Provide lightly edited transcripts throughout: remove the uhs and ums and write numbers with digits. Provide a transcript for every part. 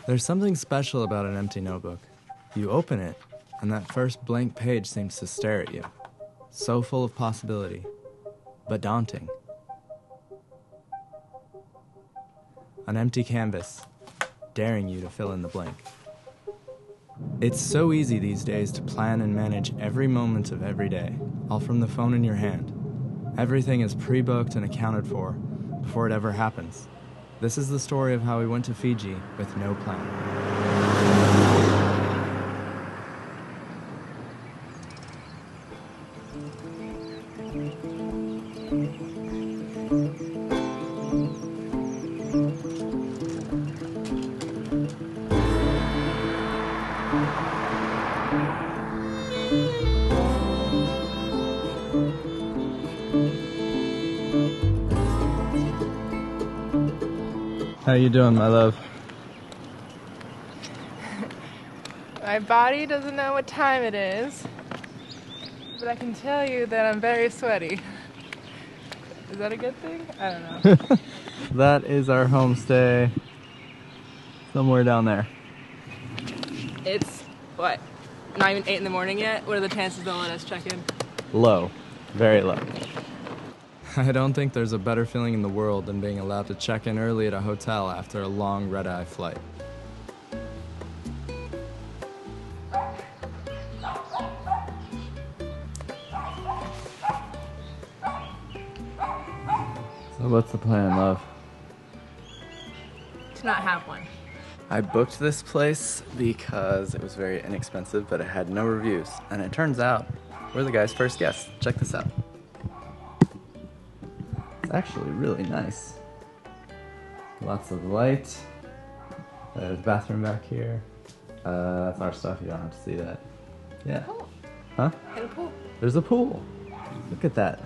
There's something special about an empty notebook. You open it, and that first blank page seems to stare at you. So full of possibility, but daunting. An empty canvas, daring you to fill in the blank. It's so easy these days to plan and manage every moment of every day, all from the phone in your hand. Everything is pre-booked and accounted for before it ever happens. This is the story of how we went to Fiji with no plan. How you doing, my love? My body doesn't know what time it is, but I can tell you that I'm very sweaty. Is that a good thing? I don't know. That is our homestay. Somewhere down there. It's, what, not even 8 in the morning yet? What are the chances they'll let us check in? Low. Very low. I don't think there's a better feeling in the world than being allowed to check in early at a hotel after a long red-eye flight. So what's the plan, love? To not have one. I booked this place because it was very inexpensive, but it had no reviews. And it turns out, we're the guy's first guests. Check this out. It's actually really nice. Lots of light. There's a bathroom back here. That's our stuff, you don't have to see that. Yeah. Pool. Huh? And a pool. There's a pool. Look at that.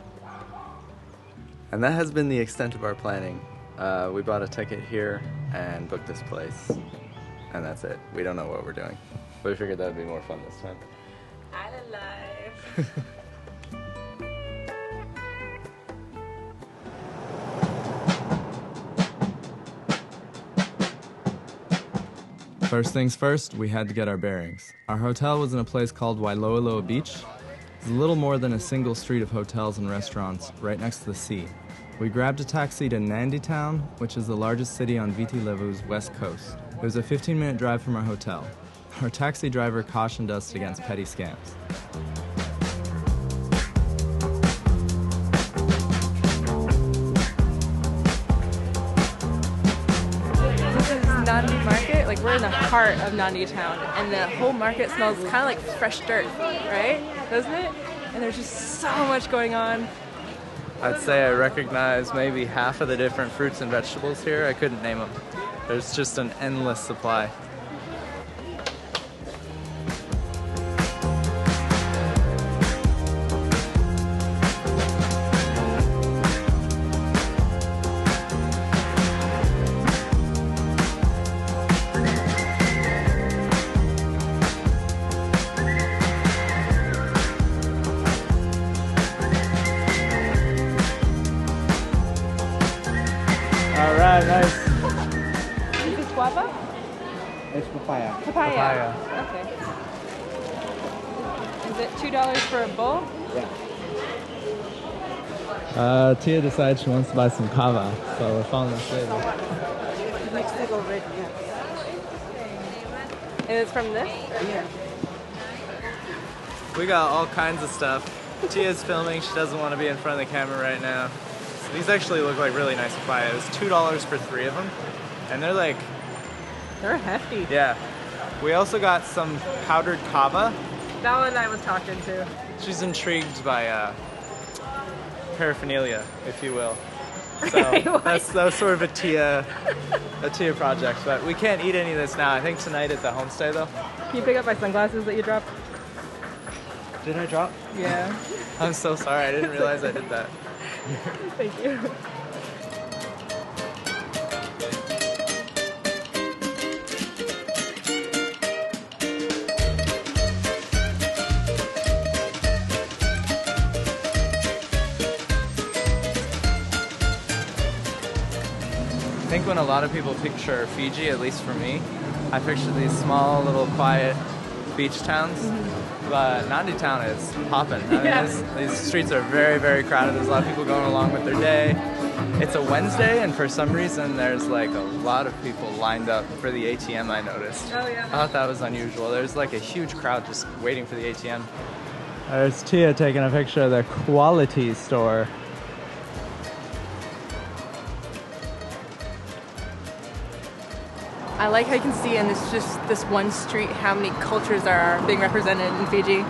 And that has been the extent of our planning. We bought a ticket here and booked this place. And that's it. We don't know what we're doing. But we figured that would be more fun this time. Alive. First things first, we had to get our bearings. Our hotel was in a place called Wailoaloa Beach. It's a little more than a single street of hotels and restaurants right next to the sea. We grabbed a taxi to Nandi town, which is the largest city on Viti Levu's west coast. It was a 15-minute drive from our hotel. Our taxi driver cautioned us against petty scams. Nandi market, like we're in the heart of Nandi town, and the whole market smells kind of like fresh dirt, right? Doesn't it? And there's just so much going on. I'd say I recognize maybe half of the different fruits and vegetables here. I couldn't name them. There's just an endless supply. Alright, nice. Is this guava? It's papaya. Papaya. Okay. Is it $2 for a bowl? Yeah. Tia decides she wants to buy some kava, so we're following this lady. And it's from this? Yeah. We got all kinds of stuff. Tia's filming, she doesn't want to be in front of the camera right now. So these actually look like really nice papaya. It was $2 for 3 of them. And they're hefty. yeah. We also got some powdered kava. That one I was talking to. She's intrigued by paraphernalia, if you will. So that was sort of a Tia project, but we can't eat any of this now. I think tonight at the homestay though. Can you pick up my sunglasses that you dropped? Did I drop? Yeah. I'm so sorry, I didn't realize I did that. Thank you. I think when a lot of people picture Fiji, at least for me, I picture these small, little, quiet beach towns, but Nandi town is popping. I mean, these streets are very, very crowded. There's a lot of people going along with their day. It's a Wednesday, and for some reason, there's like a lot of people lined up for the ATM, I noticed. Oh, yeah. I thought that was unusual. There's like a huge crowd just waiting for the ATM. There's Tia taking a picture of the quality store. I like how you can see in this one street how many cultures are being represented in Fiji. You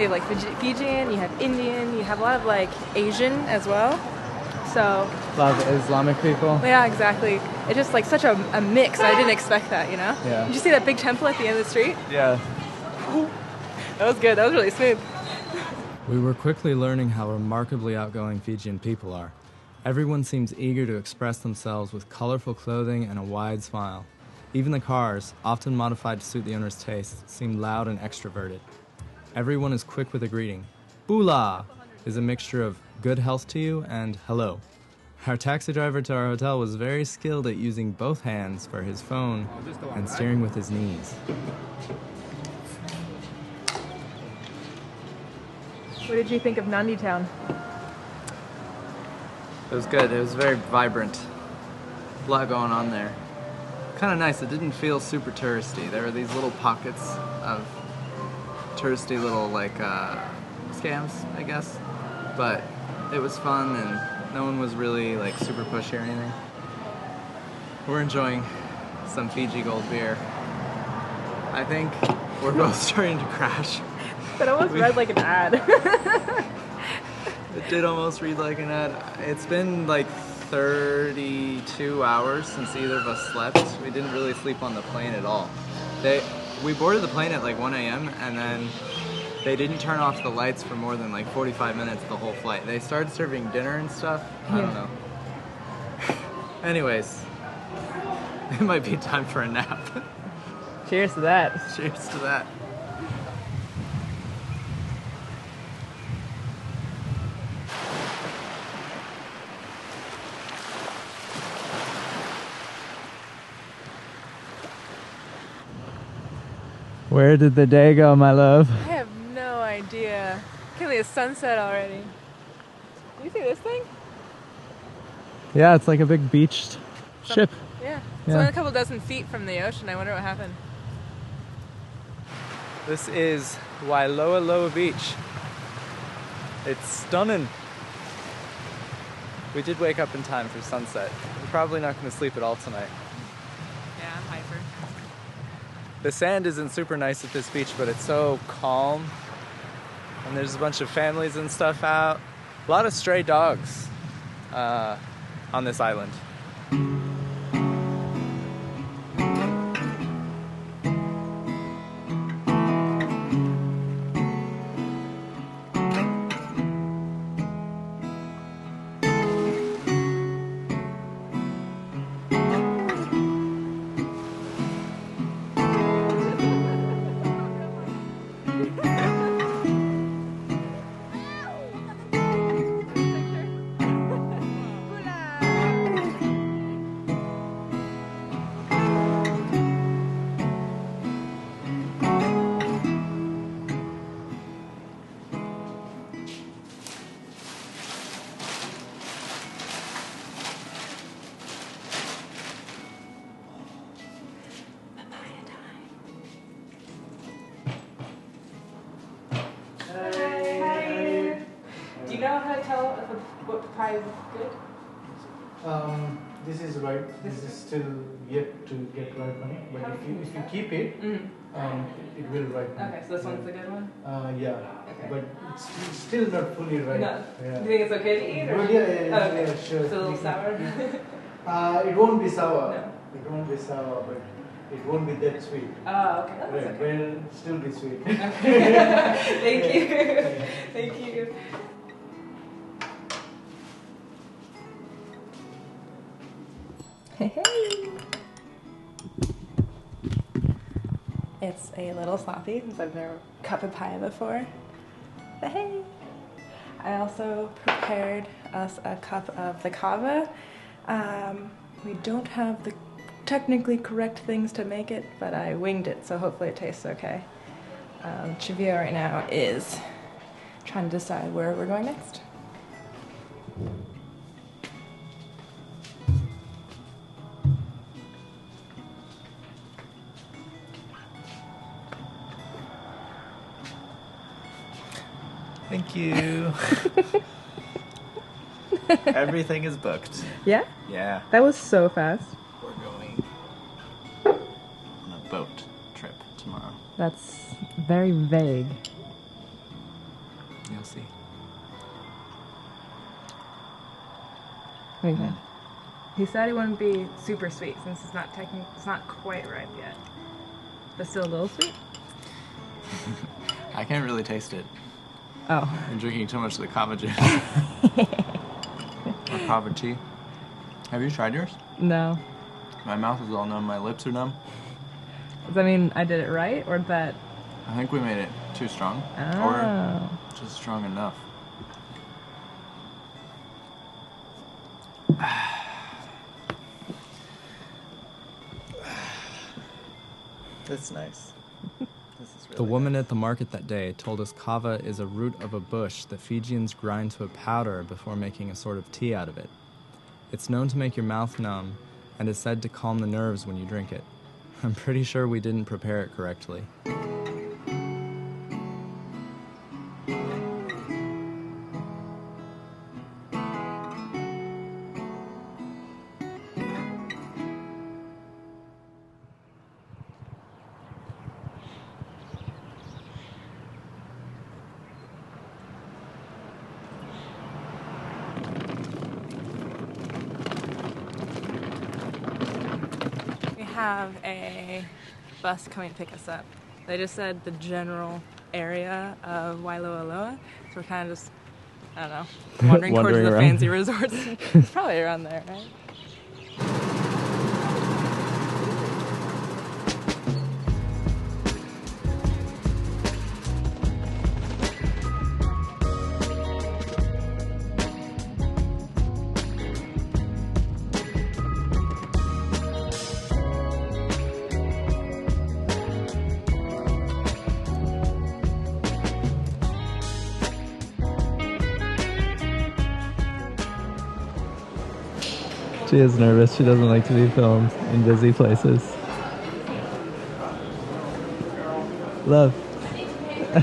have like Fijian, you have Indian, you have a lot of like Asian as well. So A lot of Islamic people. yeah, exactly. It's just like such a mix. I didn't expect that, you know? Yeah. Did you see that big temple at the end of the street? Yeah. That was good. That was really smooth. We were quickly learning how remarkably outgoing Fijian people are. Everyone seems eager to express themselves with colorful clothing and a wide smile. Even the cars, often modified to suit the owner's taste, seem loud and extroverted. Everyone is quick with a greeting. Bula is a mixture of good health to you and hello. Our taxi driver to our hotel was very skilled at using both hands for his phone and steering with his knees. What did you think of Nandi town? It was good. It was very vibrant. A lot going on there. Kind of nice. It didn't feel super touristy. There were these little pockets of touristy little like scams, I guess. But it was fun and no one was really like super pushy or anything. We're enjoying some Fiji Gold beer. I think we're both starting to crash. That almost read like an ad. It did almost read like an ad. It's been like 32 hours since either of us slept. We didn't really sleep on the plane at all. We boarded the plane at like 1 a.m. and then they didn't turn off the lights for more than like 45 minutes the whole flight. They started serving dinner and stuff. I don't know. Anyways, it might be time for a nap. Cheers to that. Cheers to that. Where did the day go, my love? I have no idea. Can't believe it's sunset already. You see this thing? Yeah, it's like a big beached ship. Yeah. It's only a couple dozen feet from the ocean. I wonder what happened. This is Wailoa Beach. It's stunning. We did wake up in time for sunset. We're probably not going to sleep at all tonight. Yeah, I'm hyper. The sand isn't super nice at this beach, but it's so calm. And there's a bunch of families and stuff out. A lot of stray dogs on this island. Do you know how to tell what papaya is good? This is right. This is still yet to get ripened. But if you keep it, it will ripen. Okay, so this one's the good one? Yeah. Okay. But it's still not fully ripe. No. Yeah. Do you think it's okay to eat? Or? But yeah, Oh, okay. yeah, sure. It's a little sour? It won't be sour. No. It won't be sour, but it won't be that sweet. Oh, okay. That's Right. okay. Will still be sweet. Thank you. Yeah. Thank you. Hey, hey. It's a little sloppy since I've never cut papaya before. But hey. I also prepared us a cup of the kava. We don't have the technically correct things to make it, but I winged it, so hopefully it tastes okay. Cheveyo right now is trying to decide where we're going next. Thank you. Everything is booked. Yeah? Yeah. That was so fast. We're going on a boat trip tomorrow. That's very vague. You'll see. What do you think? He said it wouldn't be super sweet since it's not quite ripe yet. But still a little sweet? I can't really taste it. Oh. I'm drinking too much of the kava juice. Or kava tea. Have you tried yours? No. My mouth is all numb, my lips are numb. Does that mean I did it right, or that... I think we made it too strong. Oh. Or just strong enough. That's nice. This is really The woman at the market that day told us kava is a root of a bush that Fijians grind to a powder before making a sort of tea out of it. It's known to make your mouth numb and is said to calm the nerves when you drink it. I'm pretty sure we didn't prepare it correctly. Have a bus coming to pick us up. They just said the general area of Wailoaloa, so we're kind of just, I don't know, wandering towards Wandering the around. fancy resorts. It's probably around there, right? She is nervous. She doesn't like to be filmed in busy places. Love. I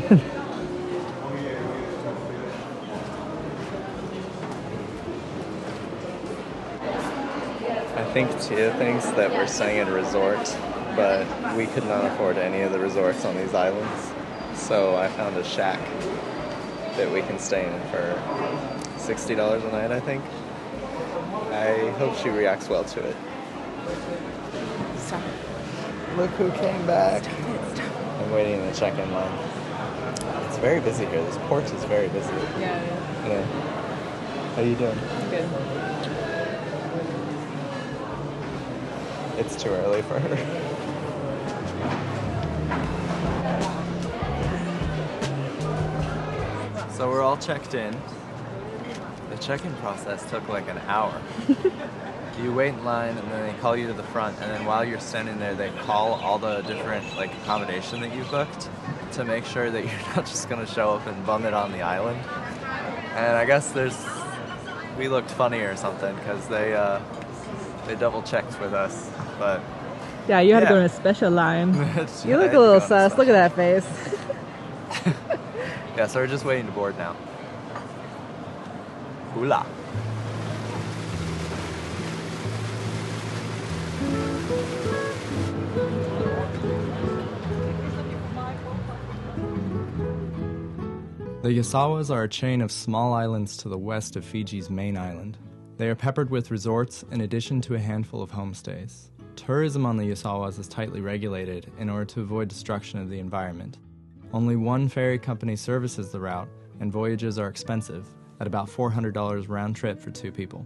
think Tia thinks that we're staying at a resort, but we could not afford any of the resorts on these islands. So I found a shack that we can stay in for $60 a night, I think. I hope she reacts well to it. Stop. Look who came back. Stop. I'm waiting in the check-in line. It's very busy here. This port is very busy. Yeah. Yeah. How you doing? Good. It's too early for her. So we're all checked in. The check-in process took like an hour. You wait in line and then they call you to the front, and then while you're standing there they call all the different like accommodation that you've booked to make sure that you're not just gonna show up and bum it on the island. And I guess we looked funny or something because they double checked with us, but Yeah, you had to go Yeah. in a special line. You I look had a to little go on a sus. Look at that face. Yeah, so we're just waiting to board now. Hula. The Yasawas are a chain of small islands to the west of Fiji's main island. They are peppered with resorts in addition to a handful of homestays. Tourism on the Yasawas is tightly regulated in order to avoid destruction of the environment. Only one ferry company services the route, and voyages are expensive, at about $400 round trip for 2 people.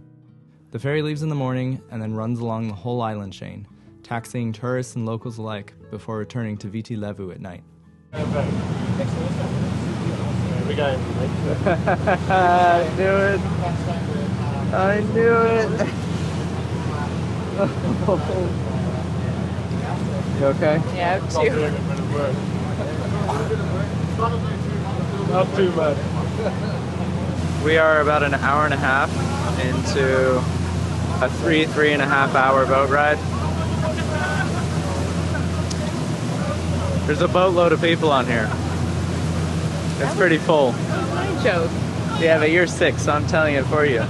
The ferry leaves in the morning and then runs along the whole island chain, taxiing tourists and locals alike before returning to Viti Levu at night. We got it. I knew it. I knew it. You okay? Yeah, I have two. Not too much. We are about an hour and a half into a 3.5 hour boat ride. There's a boatload of people on here. It's pretty full. My joke. Yeah, but you're sick, so I'm telling it for you.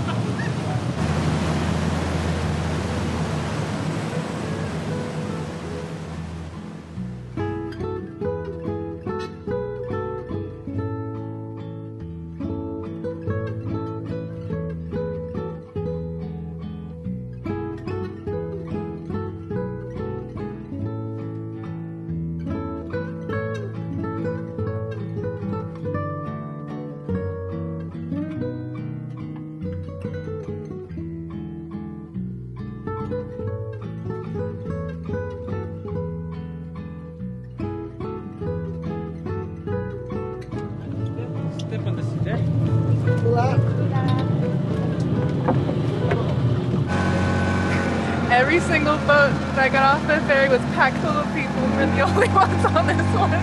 Every single boat that I got off the ferry was packed full of people. We're the only ones on this one.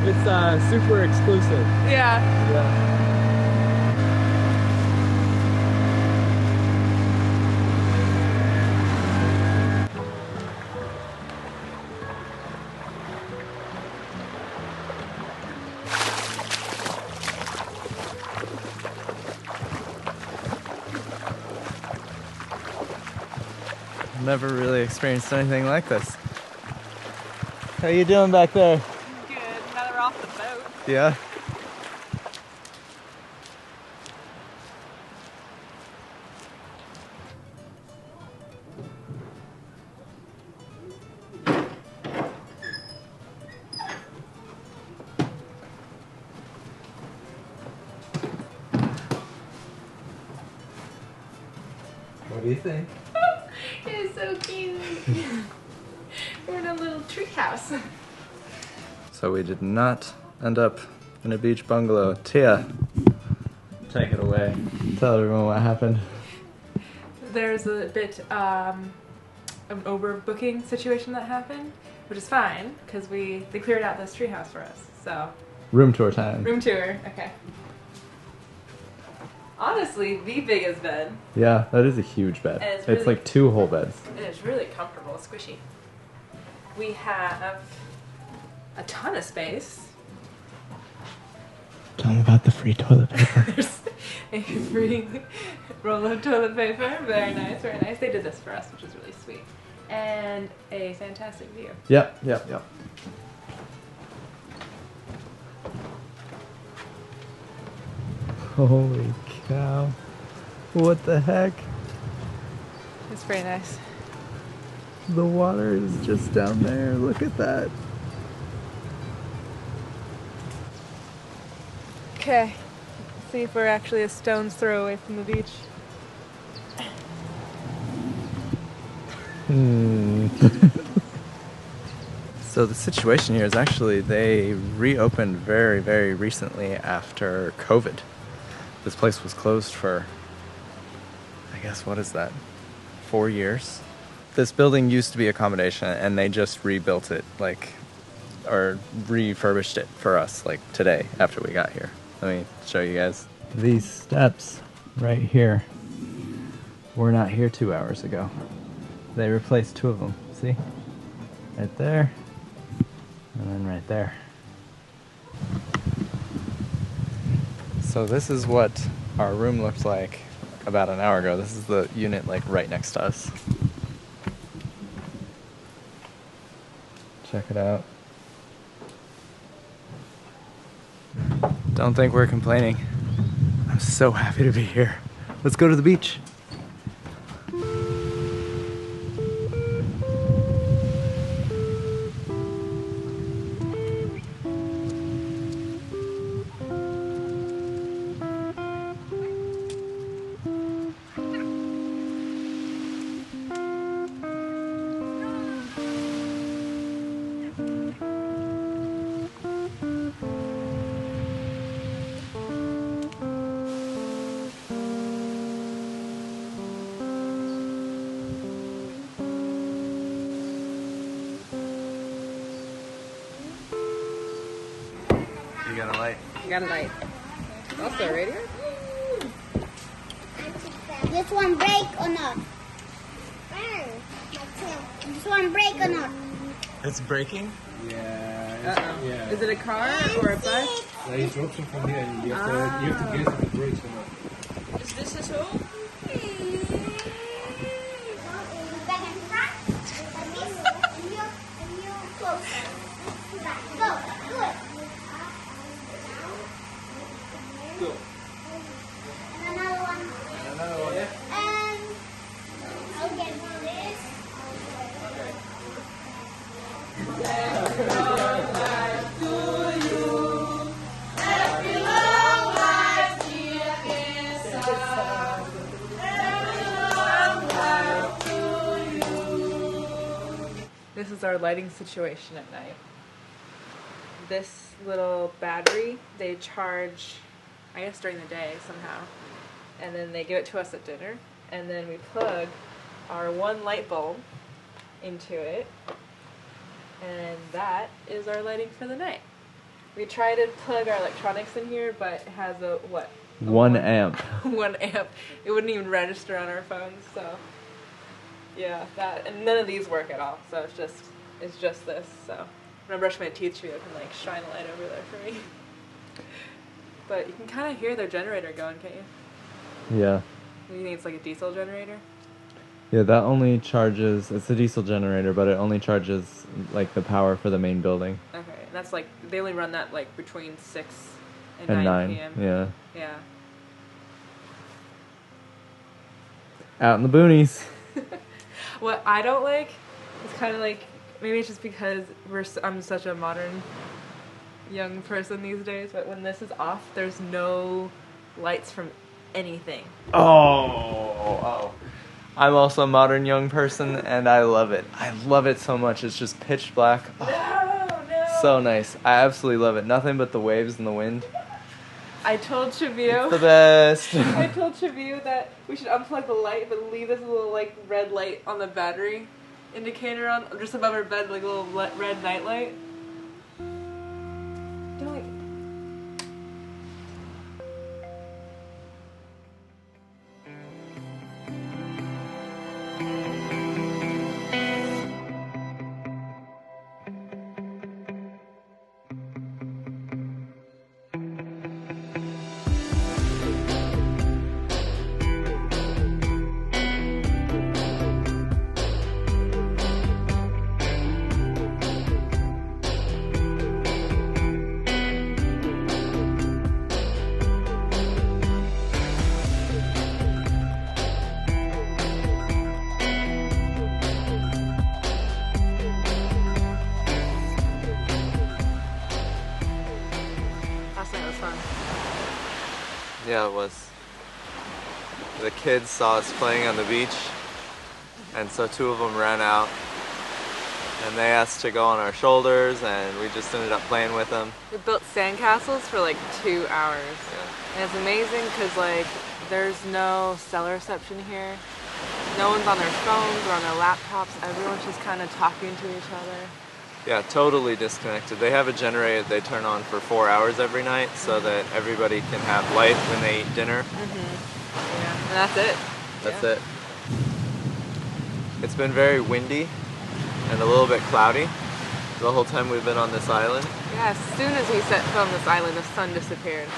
It's super exclusive. Yeah. Never really experienced anything like this. How you doing back there? Good. Now that we're off the boat. Yeah. What do you think? It's so cute. We're in a little treehouse. So we did not end up in a beach bungalow. Tia, take it away. Tell everyone what happened. There's a bit of an overbooking situation that happened, which is fine because they cleared out this treehouse for us. So Room tour time. room tour. Okay. Honestly, the biggest bed. Yeah, that is a huge bed. And it's It's really- like 2 whole beds. It is really comfortable, squishy. We have a ton of space. Tell me about the free toilet paper. There's a free roll of toilet paper. Very nice, very nice. They did this for us, which is really sweet. And a fantastic view. Yep. Holy cow. What the heck? It's very nice. The water is just down there. Look at that. Okay. Let's see if we're actually a stone's throw away from the beach. So the situation here is actually they reopened very, very recently after COVID. This place was closed for, I guess, what is that, 4 years? This building used to be accommodation and they just rebuilt it, or refurbished it for us, today after we got here. Let me show you guys. These steps right here were not here 2 hours ago. They replaced 2 of them, see? Right there, and then right there. So this is what our room looked like about an hour ago. This is the unit right next to us. Check it out. Don't think we're complaining. I'm so happy to be here. Let's go to the beach. You got a light. Got a light. Also a radio? This one break or not? This one break or not? It's breaking? Yeah. Is it a car or a bus? Yeah, he drops it from here and you have to guess if it breaks or not. Is this a tool? Back and front. And you closer. Go. Good. Go. And another one. Another one. And I'll get this. This is our lighting situation at night. This little battery, they charge, I guess during the day somehow, and then they give it to us at dinner, and then we plug our one light bulb into it, and that is our lighting for the night. We try to plug our electronics in here, but it has a, what? 1 amp. 1 amp. It wouldn't even register on our phones, so yeah, that, and none of these work at all. So it's just this. So when I brush my teeth, Cheveyo can like shine a light over there for me. But you can kind of hear their generator going, can't you? Yeah. You think it's like a diesel generator? Yeah, that only charges, it's a diesel generator, but it only charges like the power for the main building. Okay, and that's like they only run that like between 6 and And 9 9, p.m. yeah. Yeah. Out in the boonies. What I don't like is kind of like, maybe it's just because I'm such a modern young person these days, but when this is off, there's no lights from anything. Oh. I'm also a modern young person, and I love it. I love it so much. It's just pitch black. Oh, No. so nice. I absolutely love it. Nothing but the waves and the wind. I told Cheveyo. The best. I told Cheveyo that we should unplug the light, but leave this little like red light on the battery indicator on just above our bed, like a little red night light. Don't. Last night was fun. Yeah, it was. The kids saw us playing on the beach, and so 2 of them ran out, and they asked to go on our shoulders, and we just ended up playing with them. We built sandcastles for like 2 hours. Yeah. And it's amazing because like there's no cell reception here. No one's on their phones or on their laptops. Everyone's just kind of talking to each other. Yeah, totally disconnected. They have a generator they turn on for 4 hours every night so that everybody can have light when they eat dinner. Yeah, and that's it. That's it. It's been very windy and a little bit cloudy the whole time we've been on this island. Yeah, as soon as we set foot on this island, the sun disappeared.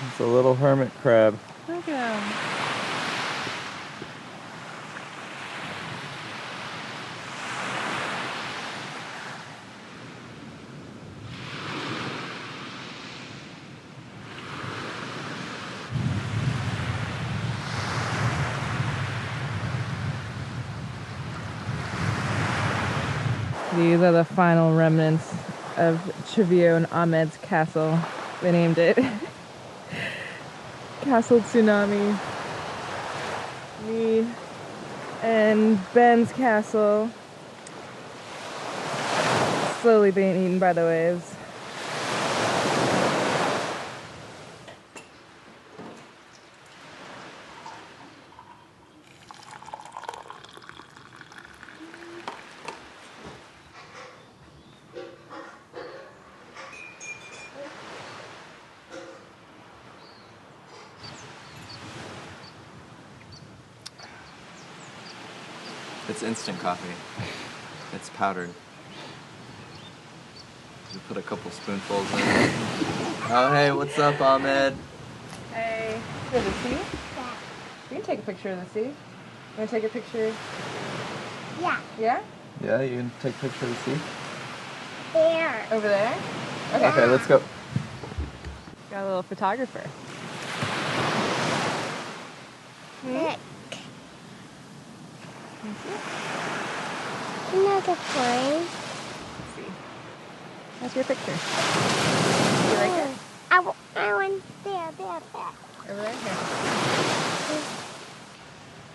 It's a little hermit crab. Look at him. These are the final remnants of Cheveyo and Ahmed's castle. They named it Castle Tsunami. Me and Ben's castle slowly being eaten by the waves. It's instant coffee. It's powdered. You put a couple spoonfuls in. Oh, hey, what's up, Ahmed? Hey, for the sea? Yeah. You can take a picture of the sea. You want to take a picture? Yeah. Yeah? Yeah, you can take a picture of the sea? There. Over there? Okay. Okay, let's go. Got a little photographer. Look. Another plane. Let's see. That's your picture. You like it? I went there. Over there? Here.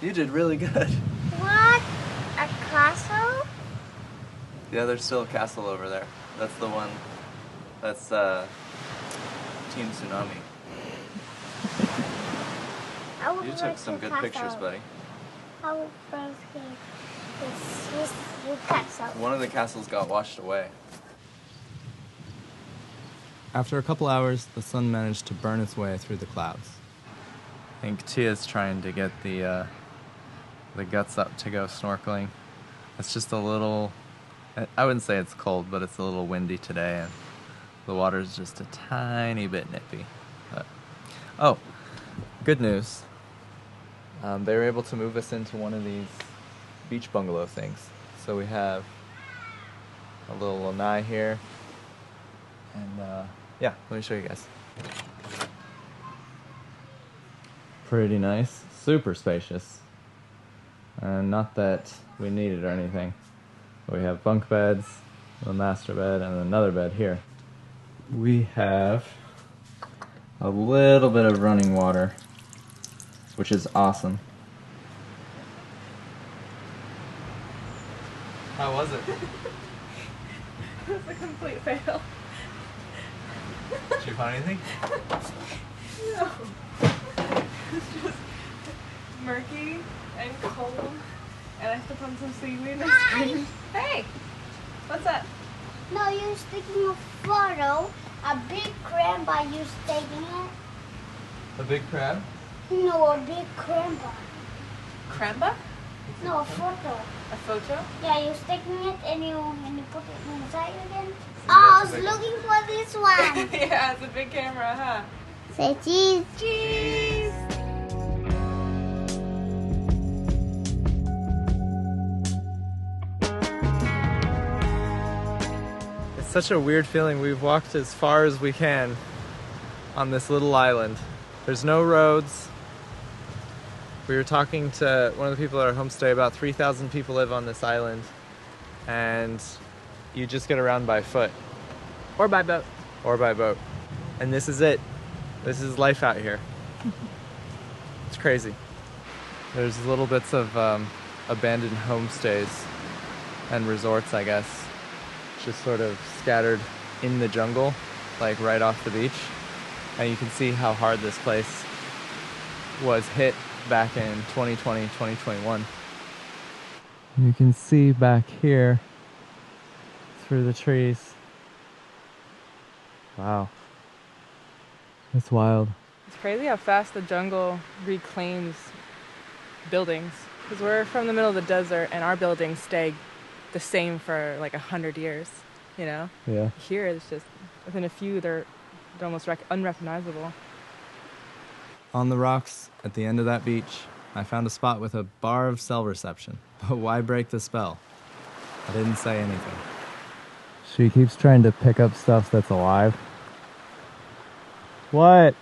You did really good. What? A castle? Yeah, there's still a castle over there. That's the one. That's Team Tsunami. You took some good pictures, buddy. I will first get this castle. One of the castles got washed away. After a couple hours, the sun managed to burn its way through the clouds. I think Tia's trying to get the guts up to go snorkeling. It's just a little, I wouldn't say it's cold, but it's a little windy today, and the water's just a tiny bit nippy. But, oh, good news. They were able to move us into one of these beach bungalow things. So we have a little lanai here. And yeah, let me show you guys. Pretty nice, super spacious. And not that we need it or anything. We have bunk beds, a master bed, and another bed here. We have a little bit of running water, which is awesome. How was it? It's a complete fail. Did you find anything? No. It's just murky and cold. And I stepped on some seaweed and I screamed. Hey! What's that? No, you're taking a photo. A big crab by you taking it. A big crab? No, a big crab. Cramba? No, a photo. A photo? Yeah, you're sticking it and you put it inside again. Oh, I was looking for this one. Yeah, it's a big camera, huh? Say cheese. Cheese! It's such a weird feeling. We've walked as far as we can on this little island. There's no roads. We were talking to one of the people at our homestay. About 3,000 people live on this island, and you just get around by foot. Or by boat. Or by boat. And this is it. This is life out here. It's crazy. There's little bits of abandoned homestays and resorts, I guess, just sort of scattered in the jungle, like right off the beach. And you can see how hard this place was hit back in 2020, 2021. You can see back here through the trees. Wow. It's wild. It's crazy how fast the jungle reclaims buildings. Because we're from the middle of the desert and our buildings stay the same for like 100 years, you know? Yeah. Here it's just, within a few, they're almost unrecognizable. On the rocks at the end of that beach, I found a spot with a bar of cell reception. But why break the spell? I didn't say anything. She keeps trying to pick up stuff that's alive. What?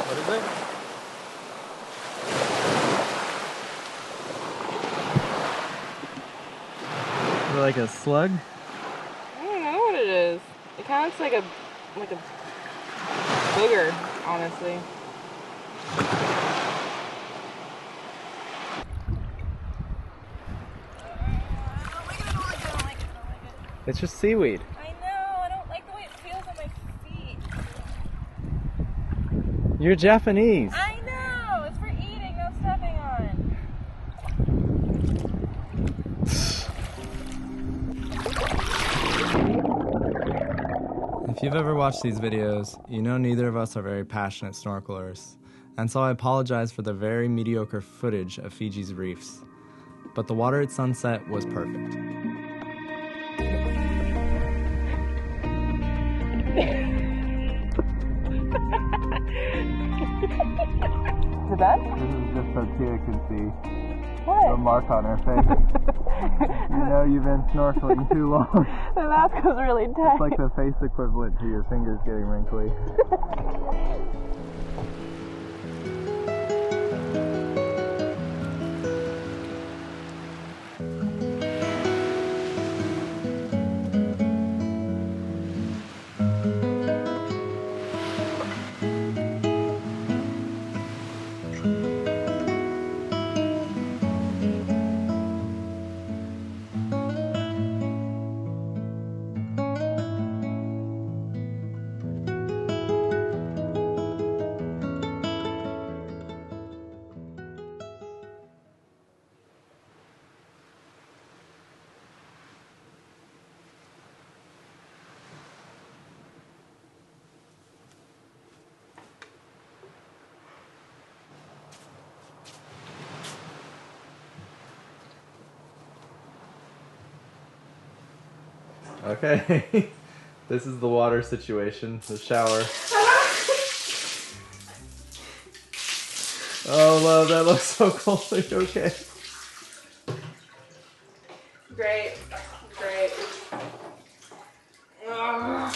What is it? Is it like a slug? I don't know what it is. It kind of looks like a booger, honestly. It's just seaweed. I know, I don't like the way it feels on my feet. You're Japanese. I know, it's for eating, not stepping on. If you've ever watched these videos, you know neither of us are very passionate snorkelers, and so I apologize for the very mediocre footage of Fiji's reefs. But the water at sunset was perfect. To that? This is just so Tia can see the mark on her face. You know you've been snorkeling too long. The mask was really tight. It's like the face equivalent to your fingers getting wrinkly. Okay, this is the water situation, the shower. Oh, love, that looks so cold. Are you okay? Great. Great. Ugh.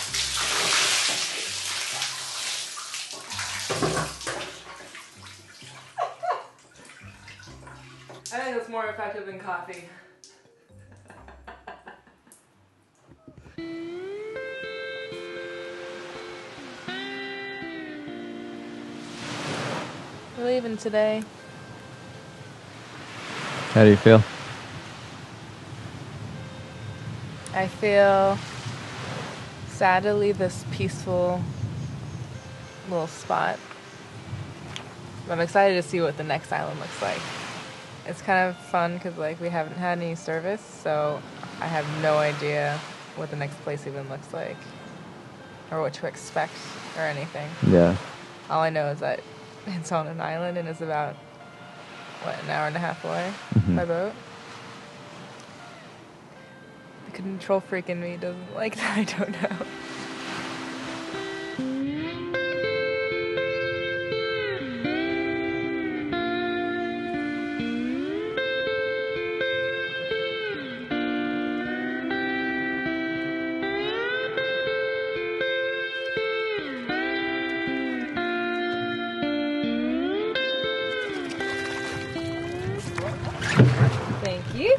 I think it's more effective than coffee. We're leaving today. How do you feel? I feel sad to leave this peaceful little spot. But I'm excited to see what the next island looks like. It's kind of fun because like we haven't had any service, so I have no idea what the next place even looks like or what to expect or anything. Yeah. All I know is that it's on an island and it's about, what, an hour and a half away by boat? The control freak in me doesn't like that, I don't know. Thank you.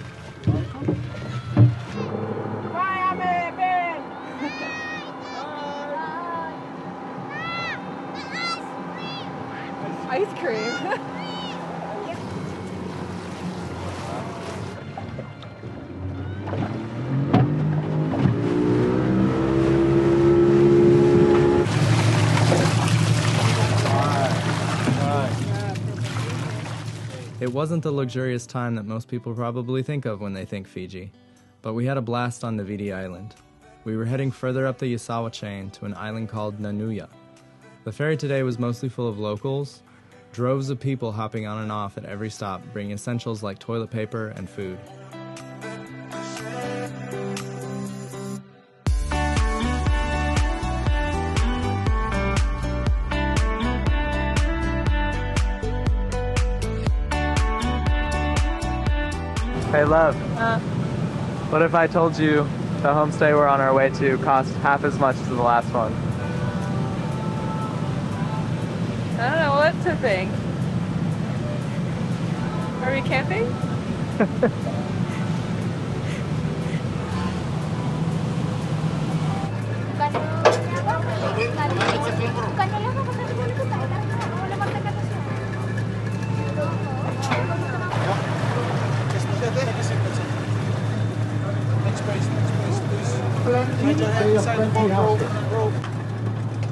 Ice cream. It wasn't the luxurious time that most people probably think of when they think Fiji, but we had a blast on Navidi Island. We were heading further up the Yasawa chain to an island called Nanuya. The ferry today was mostly full of locals, droves of people hopping on and off at every stop, bringing essentials like toilet paper and food. Hey, love. What if I told you the homestay we're on our way to cost half as much as the last one? I don't know what to think. Are we camping?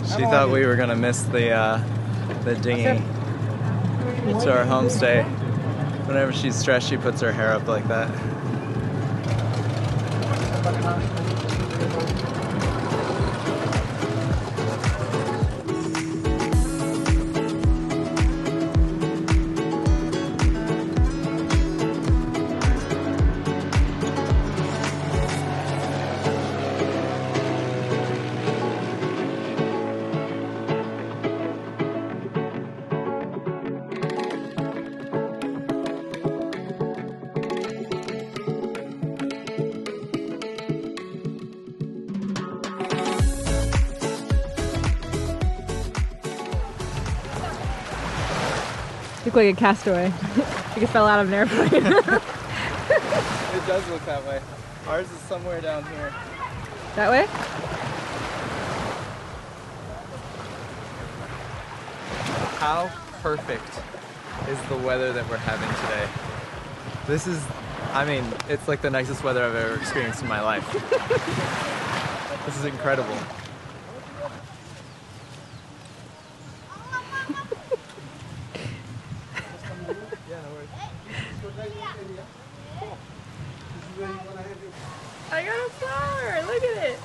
She thought we were gonna miss the dinghy to our homestay. Whenever she's stressed, she puts her hair up like that. Look like a castaway. Like he fell out of an airplane. It does look that way. Ours is somewhere down here. That way? How perfect is the weather that we're having today? This is, I mean, it's like the nicest weather I've ever experienced in my life. This is incredible. I got a flower! Look at it!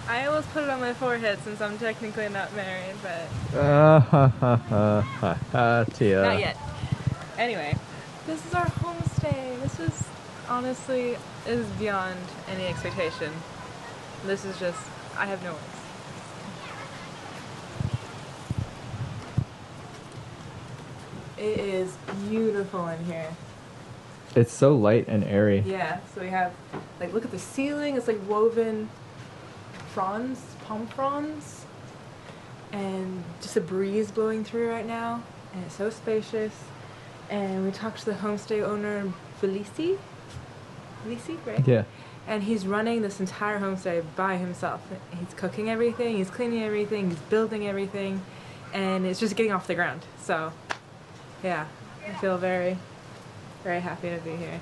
I almost put it on my forehead since I'm technically not married, but... Tia. Not yet. Anyway, this is our homestay. This is, honestly, is beyond any expectation. This is just, I have no words. It is beautiful in here. It's so light and airy. Yeah, so we have, like, look at the ceiling. It's like woven fronds, palm fronds, and just a breeze blowing through right now. And it's so spacious. And we talked to the homestay owner, Felici, right? Yeah. And he's running this entire homestay by himself. He's cooking everything, he's cleaning everything, he's building everything, and it's just getting off the ground. So, yeah, I feel very, very happy to be here.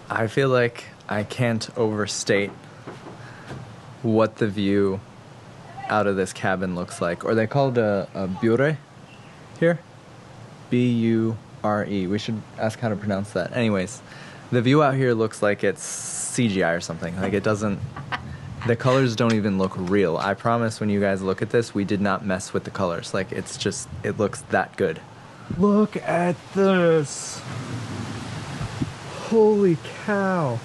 I feel like I can't overstate what the view out of this cabin looks like. Or they call it a bure here? B-U-R-E. We should ask how to pronounce that. Anyways, the view out here looks like it's CGI or something. Like it doesn't... The colors don't even look real. I promise when you guys look at this, we did not mess with the colors. Like it's just... It looks that good. Look at this! Holy cow!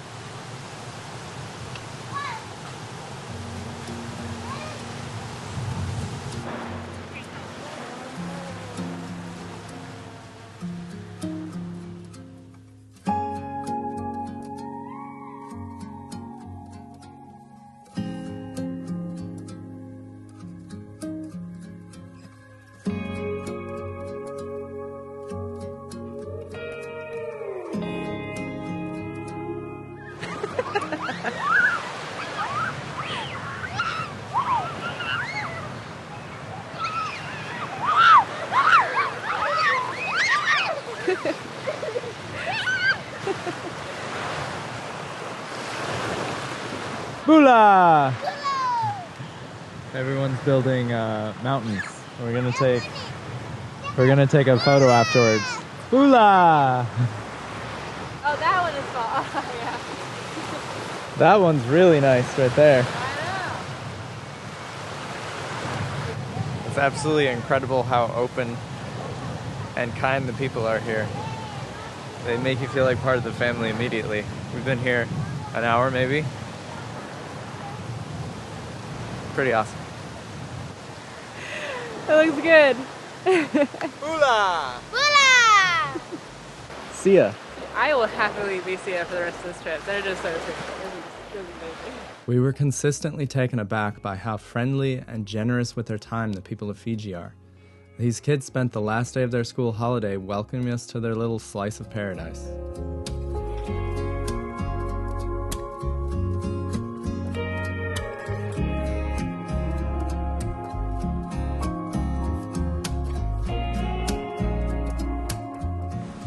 Bula! Everyone's building mountains. We're gonna take a photo afterwards. Bula! Oh, that one is fall. Oh, yeah. That one's really nice right there. I know. It's absolutely incredible how open and kind the people are here. They make you feel like part of the family immediately. We've been here an hour maybe. Pretty awesome. That looks good. Bula! Bula! See ya. I will happily be Sia for the rest of this trip. They're just so sweet. This is amazing. We were consistently taken aback by how friendly and generous with their time the people of Fiji are. These kids spent the last day of their school holiday welcoming us to their little slice of paradise.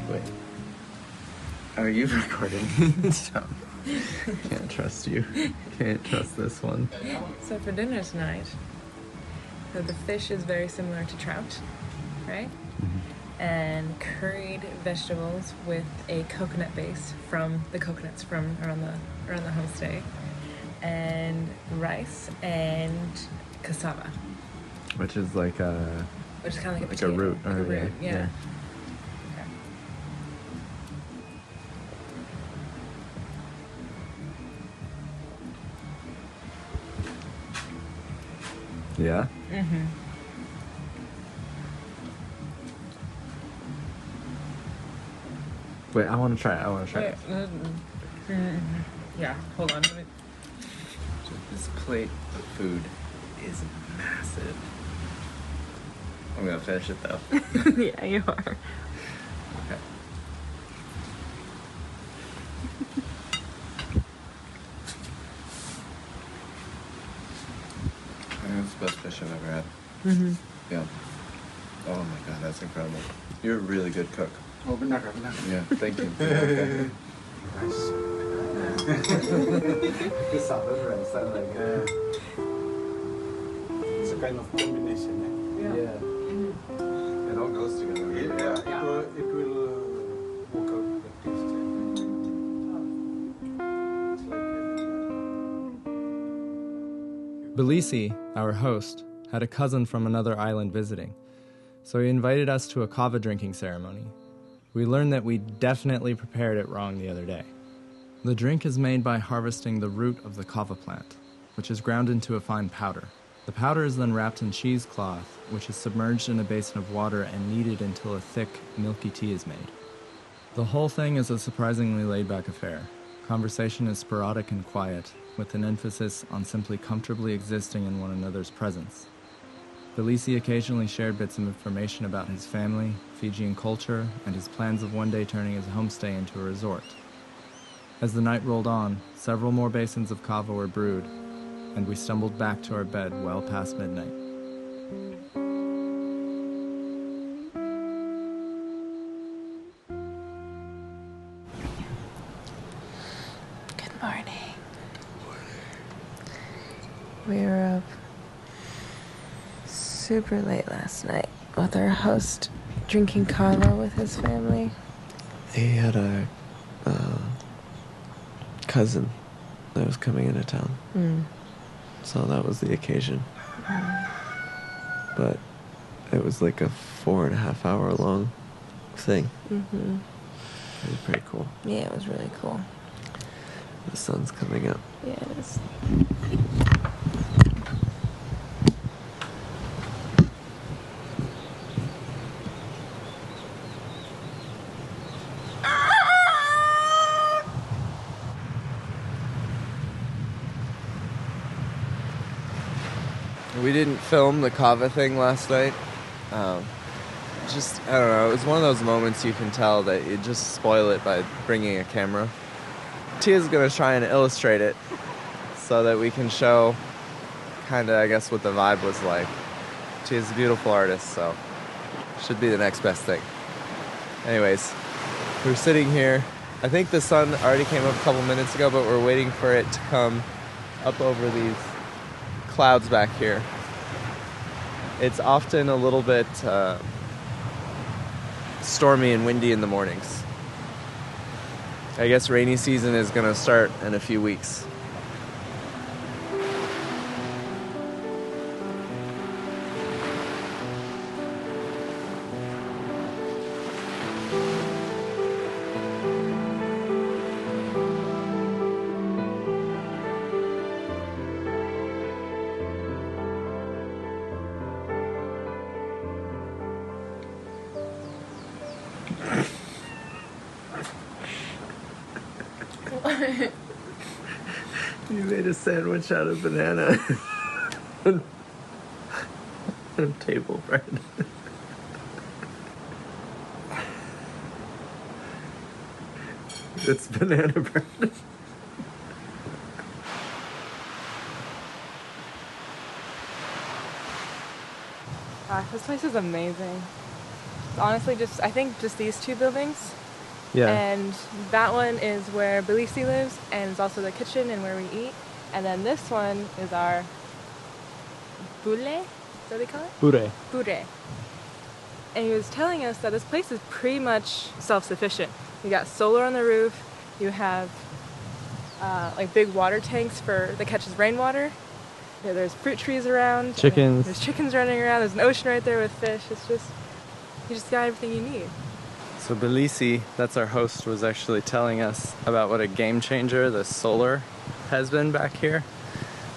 Wait. Are you recording? Stop. Can't trust you. Can't trust this one. So for dinner tonight, so the fish is very similar to trout, right? Mm-hmm. And curried vegetables with a coconut base from the coconuts from around the homestay, and rice and cassava, Which is like a... which is kind of like a Like potato, a root, like a or root, yeah. yeah. Yeah? Mm-hmm. Wait, I want to try it. Yeah, hold on. This plate of food is massive. I'm gonna finish it though. Yeah, you are. Okay. I think it's the best fish I've ever had. Mm-hmm. Yeah. Oh my god, that's incredible. You're a really good cook. Oh, benar, benar. Yeah, thank you. Okay. Nice. It's a kind of combination. Yeah. It all goes together. It will work out the taste. Belisi, our host, had a cousin from another island visiting, so he invited us to a kava drinking ceremony. We learned that we definitely prepared it wrong the other day. The drink is made by harvesting the root of the kava plant, which is ground into a fine powder. The powder is then wrapped in cheesecloth, which is submerged in a basin of water and kneaded until a thick, milky tea is made. The whole thing is a surprisingly laid-back affair. Conversation is sporadic and quiet, with an emphasis on simply comfortably existing in one another's presence. Belisi occasionally shared bits of information about his family, Fijian culture, and his plans of one day turning his homestay into a resort. As the night rolled on, several more basins of kava were brewed, and we stumbled back to our bed well past midnight. Good morning. We were up super late last night with our host drinking kava with his family. He had a cousin that was coming into town. So that was the occasion. But it was like a 4.5 hour long thing. Mm-hmm. It was pretty cool. Yeah, it was really cool. The sun's coming up. Yeah, it is. We didn't film the kava thing last night. Just, I don't know, it was one of those moments you can tell that you just spoil it by bringing a camera. Tia's gonna try and illustrate it so that we can show kind of, I guess, what the vibe was like. Tia's a beautiful artist, so should be the next best thing. Anyways, we're sitting here. I think the sun already came up a couple minutes ago, but we're waiting for it to come up over these clouds back here. It's often a little bit stormy and windy in the mornings. I guess rainy season is gonna start in a few weeks. You made a sandwich out of banana and table bread. It's banana bread. Gosh, this place is amazing. It's honestly just, I think just these two buildings. Yeah. And that one is where Belisi lives, and it's also the kitchen and where we eat. And then this one is our bule, is that what they call it? Bure. Bure. And he was telling us that this place is pretty much self-sufficient. You got solar on the roof, you have like big water tanks that catches rainwater. Yeah, there's fruit trees around. Chickens. There's chickens running around. There's an ocean right there with fish. It's just, you just got everything you need. So Belisi, that's our host, was actually telling us about what a game changer the solar has been back here.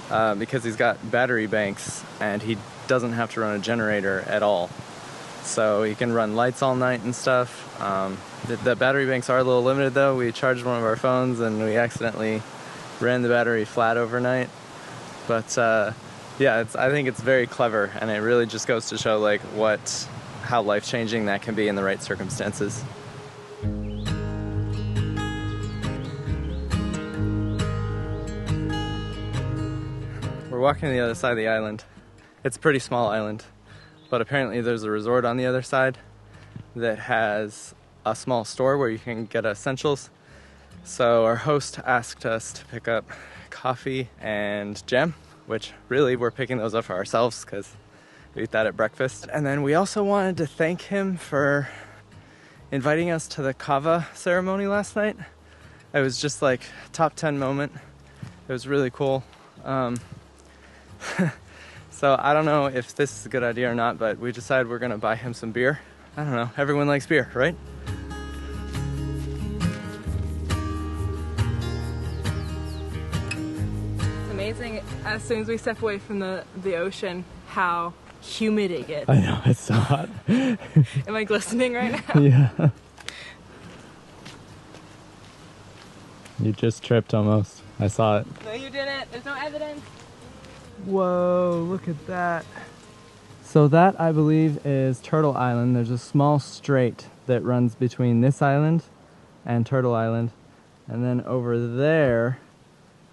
Because he's got battery banks and he doesn't have to run a generator at all. So he can run lights all night and stuff. The battery banks are a little limited though. We charged one of our phones and we accidentally ran the battery flat overnight. But Yeah, I think it's very clever, and it really just goes to show like how life-changing that can be in the right circumstances. We're walking to the other side of the island. It's a pretty small island, but apparently there's a resort on the other side that has a small store where you can get essentials. So our host asked us to pick up coffee and jam, which really we're picking those up for ourselves because we eat that at breakfast. And then we also wanted to thank him for inviting us to the kava ceremony last night. It was just like top 10 moment. It was really cool. So I don't know if this is a good idea or not, but we decided we're gonna buy him some beer. I don't know, everyone likes beer, right? It's amazing as soon as we step away from the ocean how humid it gets. I know, it's so hot. Am I glistening right now? Yeah. You just tripped almost. I saw it. No, you didn't. There's no evidence. Whoa, look at that. So that, I believe, is Turtle Island. There's a small strait that runs between this island and Turtle Island. And then over there,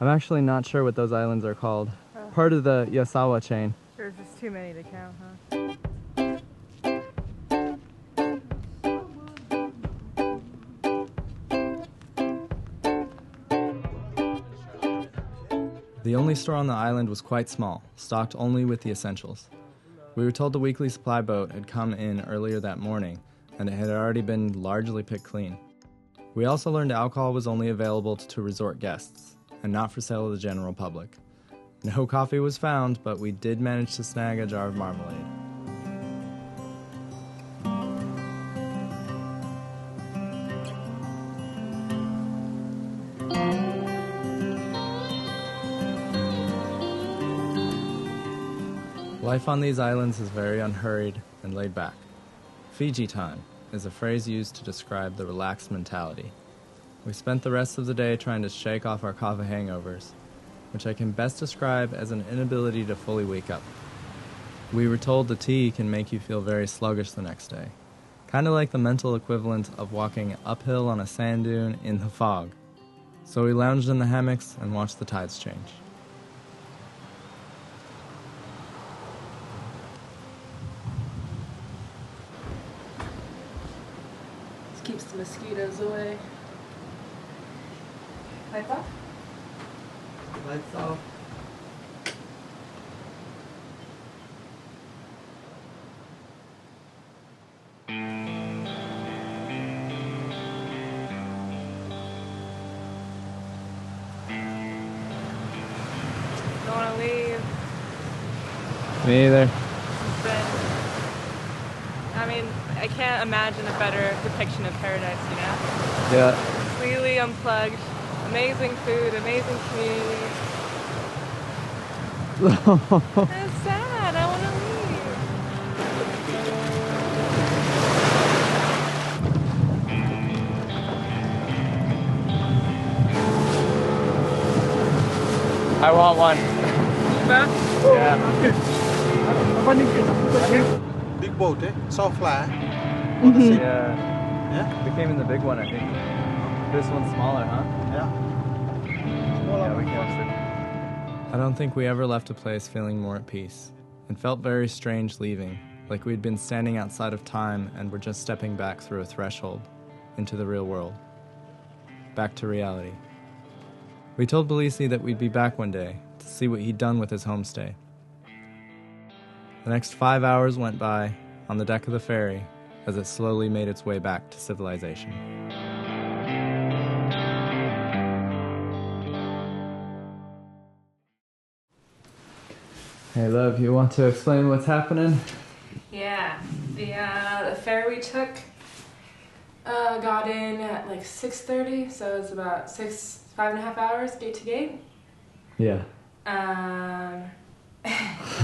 I'm actually not sure what those islands are called. Oh. Part of the Yasawa chain. There's just too many to count, huh? The only store on the island was quite small, stocked only with the essentials. We were told the weekly supply boat had come in earlier that morning, and it had already been largely picked clean. We also learned alcohol was only available to resort guests, and not for sale to the general public. No coffee was found, but we did manage to snag a jar of marmalade. Life on these islands is very unhurried and laid back. Fiji time is a phrase used to describe the relaxed mentality. We spent the rest of the day trying to shake off our kava hangovers, which I can best describe as an inability to fully wake up. We were told the tea can make you feel very sluggish the next day, kind of like the mental equivalent of walking uphill on a sand dune in the fog. So we lounged in the hammocks and watched the tides change. Keeps the mosquitoes away. Lights off? Lights off. Don't want to leave. Me either. I mean, I can't imagine a better depiction of paradise, you know? Yeah. Completely unplugged, amazing food, amazing community. It's sad, I want to leave. I want one. Yeah. Big boat, eh? Soft fly. Yeah. Yeah? We came in the big one, I think. This one's smaller, huh? Yeah. Yeah, we can. I don't think we ever left a place feeling more at peace. It felt very strange leaving, like we'd been standing outside of time and were just stepping back through a threshold into the real world. Back to reality. We told Belisi that we'd be back one day to see what he'd done with his homestay. The next 5 hours went by on the deck of the ferry as it slowly made its way back to civilization. Hey love, you want to explain what's happening? Yeah, the ferry we took got in at like 6:30, so it was about 5.5 hours gate to gate. Yeah. And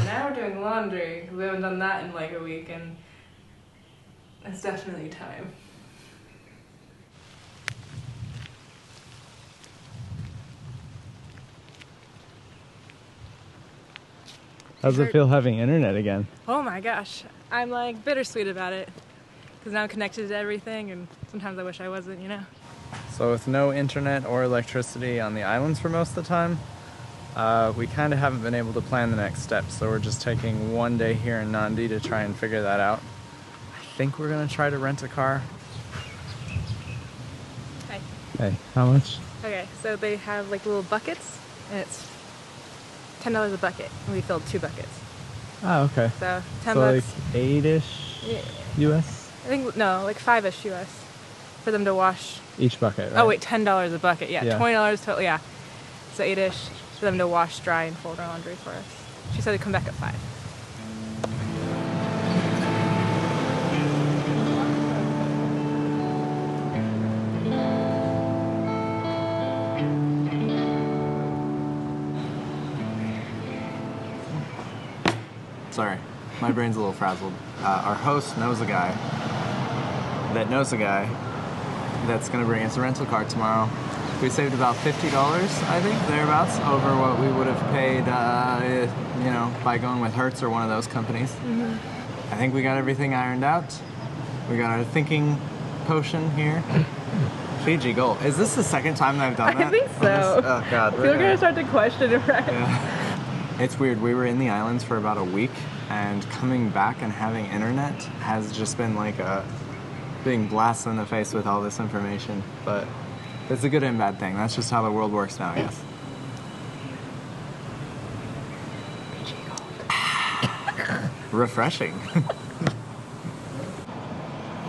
now we're doing laundry. We haven't done that in like a week, and it's definitely time. How's it feel having internet again? Oh my gosh. I'm like bittersweet about it. Because now I'm connected to everything, and sometimes I wish I wasn't, you know? So with no internet or electricity on the islands for most of the time, we kind of haven't been able to plan the next step. So we're just taking one day here in Nandi to try and figure that out. I think we're going to try to rent a car. Hi. Hey, how much? Okay, so they have like little buckets, and it's $10 a bucket, and we filled 2 buckets. Oh, okay. So 10 So bucks. like 8-ish US? I think, no, like 5-ish US for them to wash. Each bucket, right? Oh wait, $10 a bucket. Yeah, Yeah. $20 total. Yeah, so 8-ish for them to wash, dry, and fold our laundry for us. She said they'd come back at 5. Sorry, my brain's a little frazzled. Our host knows a guy that knows a guy that's gonna bring us a rental car tomorrow. We saved about $50, I think, thereabouts, over what we would have paid, you know, by going with Hertz or one of those companies. Mm-hmm. I think we got everything ironed out. We got our thinking potion here. Fiji gold. Is this the second time that I've done that? I think so. Oh God. We're gonna start to question it, right? Yeah. It's weird. We were in the islands for about a week, and coming back and having internet has just been like a being blasted in the face with all this information. But it's a good and bad thing. That's just how the world works now, I guess. Refreshing.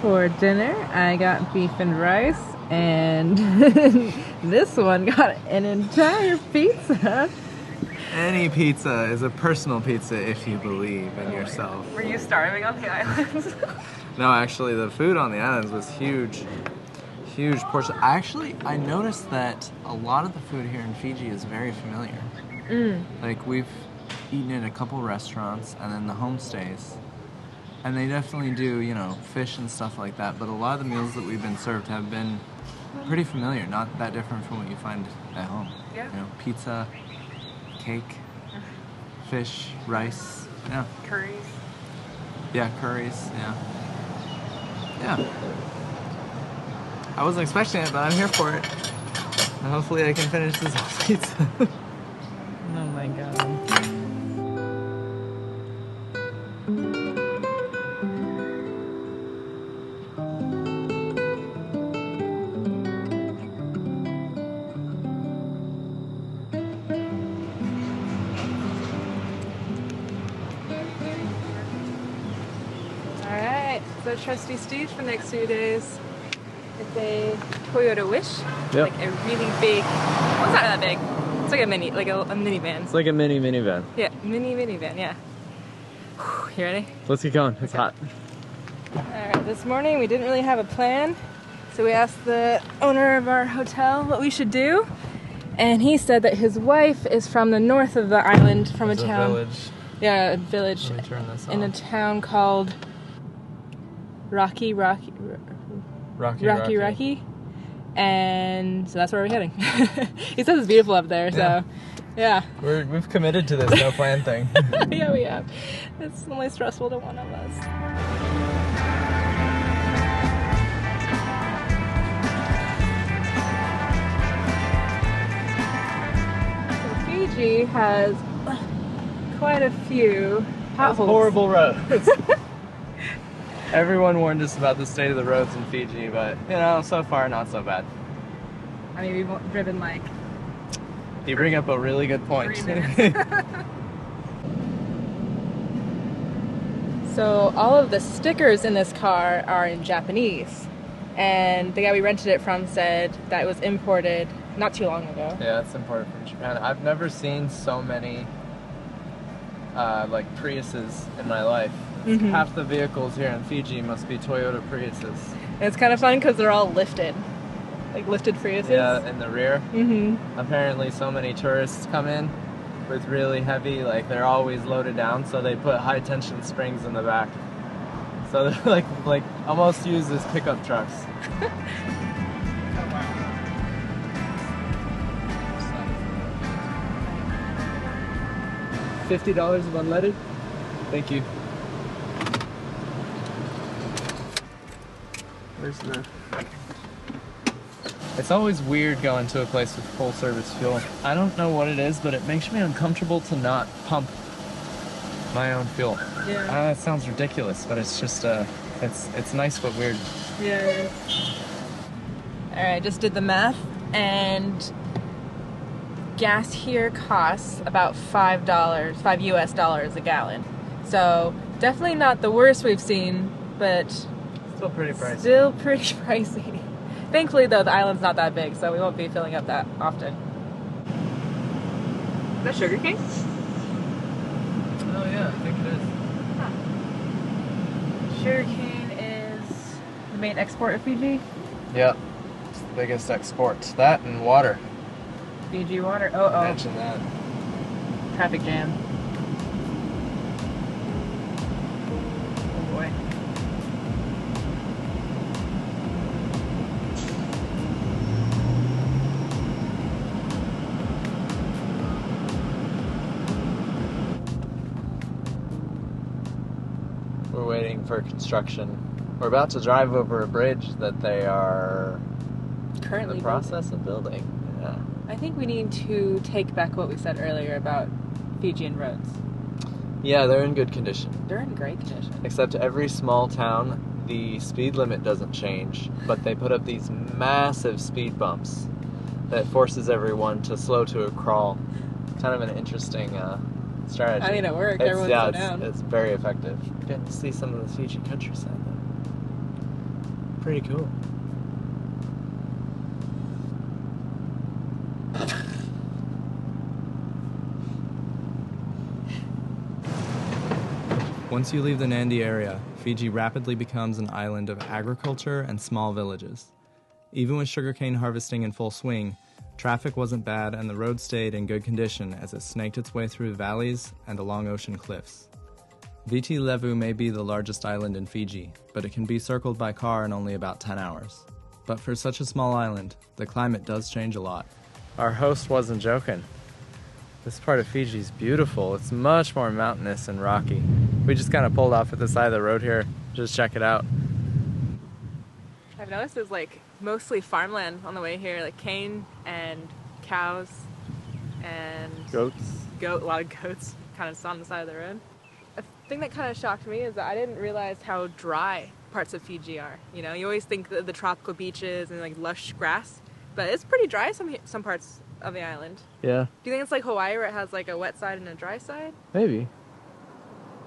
For dinner, I got beef and rice, and this one got an entire pizza. Any pizza is a personal pizza if you believe in yourself. Were you starving on the islands? No, actually, the food on the islands was huge. Huge portion. I noticed that a lot of the food here in Fiji is very familiar. Like, we've eaten at a couple restaurants and then the homestays. And they definitely do, you know, fish and stuff like that. But a lot of the meals that we've been served have been pretty familiar. Not that different from what you find at home. Yeah. You know, pizza, cake, fish, rice. Yeah. Curries. Yeah, curries. Yeah. Yeah. I wasn't expecting it, but I'm here for it. And hopefully I can finish this whole pizza. Oh my god. Alright, so trusty Steve for the next few days. It's a Toyota Wish. Yep. Like a really big, well, it's not that big. It's like a mini, like a minivan. It's like a minivan. Yeah, minivan, yeah. Whew, you ready? Let's get going. It's hot. Alright, this morning we didn't really have a plan. So we asked the owner of our hotel what we should do. And he said that his wife is from the north of the island, from a town. Village. Yeah, a village. Let me turn this in a on. town called Rocky. And so that's where we're heading. He says it's beautiful up there, so yeah. We've committed to this no plan thing. Yeah, we have. It's only stressful to one of us. So Fiji has quite a few potholes. Horrible roads. Everyone warned us about the state of the roads in Fiji, but, you know, so far not so bad. I mean, we've driven like You bring up a really good point. 3 minutes. So all of the stickers in this car are in Japanese, and the guy we rented it from said that it was imported not too long ago. Yeah, it's imported from Japan. I've never seen so many like Priuses in my life. Mm-hmm. Half the vehicles here in Fiji must be Toyota Priuses. And it's kind of fun because they're all lifted, like lifted Priuses. Yeah, in the rear. Mm-hmm. Apparently so many tourists come in with really heavy, like they're always loaded down, so they put high tension springs in the back. So they're like almost used as pickup trucks. $50 of unleaded. Thank you. Where's the... It's always weird going to a place with full service fuel. I don't know what it is, but it makes me uncomfortable to not pump my own fuel. Yeah. It sounds ridiculous, but it's just, it's nice but weird. Yeah, it is. All right, just did the math, and gas here costs about $5 US a gallon. So definitely not the worst we've seen, but Still pretty pricey. Still pretty pricey. Thankfully, though, the island's not that big, so we won't be filling up that often. Is that sugarcane? Oh yeah, I think it is. Huh. Sugarcane is the main export of Fiji. Yep. It's the biggest export. That and water. Fiji water. Oh. Mention that. Traffic jam. Oh boy. We're waiting for construction. We're about to drive over a bridge that they are Currently in the process of building. Yeah. I think we need to take back what we said earlier about Fijian roads. Yeah, they're in good condition. They're in great condition. Except every small town, the speed limit doesn't change, but they put up these massive speed bumps that forces everyone to slow to a crawl. Kind of an interesting strategy. I mean, it worked. Everyone slowed down. It's very effective. Getting to see some of the Fiji countryside, though. Pretty cool. Once you leave the Nandi area, Fiji rapidly becomes an island of agriculture and small villages. Even with sugarcane harvesting in full swing, traffic wasn't bad and the road stayed in good condition as it snaked its way through valleys and along ocean cliffs. Viti Levu may be the largest island in Fiji, but it can be circled by car in only about 10 hours. But for such a small island, the climate does change a lot. Our host wasn't joking. This part of Fiji is beautiful. It's much more mountainous and rocky. We just kind of pulled off at the side of the road here. Just check it out. I've noticed there's like mostly farmland on the way here, like cane and cows and Goats. a lot of goats kind of on the side of the road. A thing that kind of shocked me is that I didn't realize how dry parts of Fiji are. You know, you always think the tropical beaches and like lush grass, but it's pretty dry some parts of the island. Yeah, Do you think it's like Hawaii where it has like a wet side and a dry side? maybe.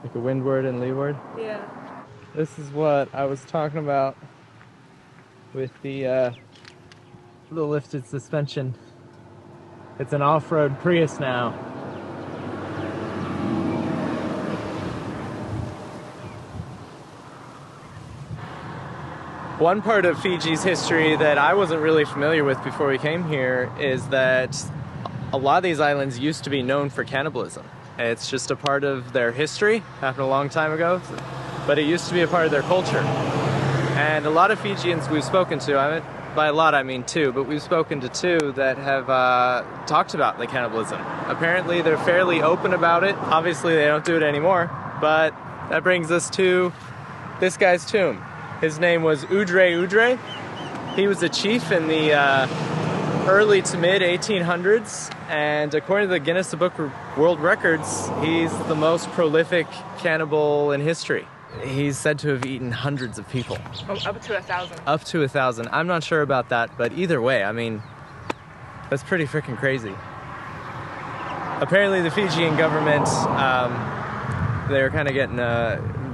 Like a windward and leeward. Yeah. This is what I was talking about with the lifted suspension. It's an off-road Prius now. One part of Fiji's history that I wasn't really familiar with before we came here is that a lot of these islands used to be known for cannibalism. It's just a part of their history, happened a long time ago, but it used to be a part of their culture. And a lot of Fijians we've spoken to, by a lot I mean two, but we've spoken to two that have talked about the cannibalism. Apparently they're fairly open about it. Obviously they don't do it anymore, but that brings us to this guy's tomb. His name was Udre Udre. He was a chief in the early to mid 1800s, and according to the Guinness Book of World Records, he's the most prolific cannibal in history. He's said to have eaten hundreds of people. Oh, up to 1,000. Up to 1,000. I'm not sure about that, but either way, I mean, that's pretty freaking crazy. Apparently the Fijian government, they're kind of getting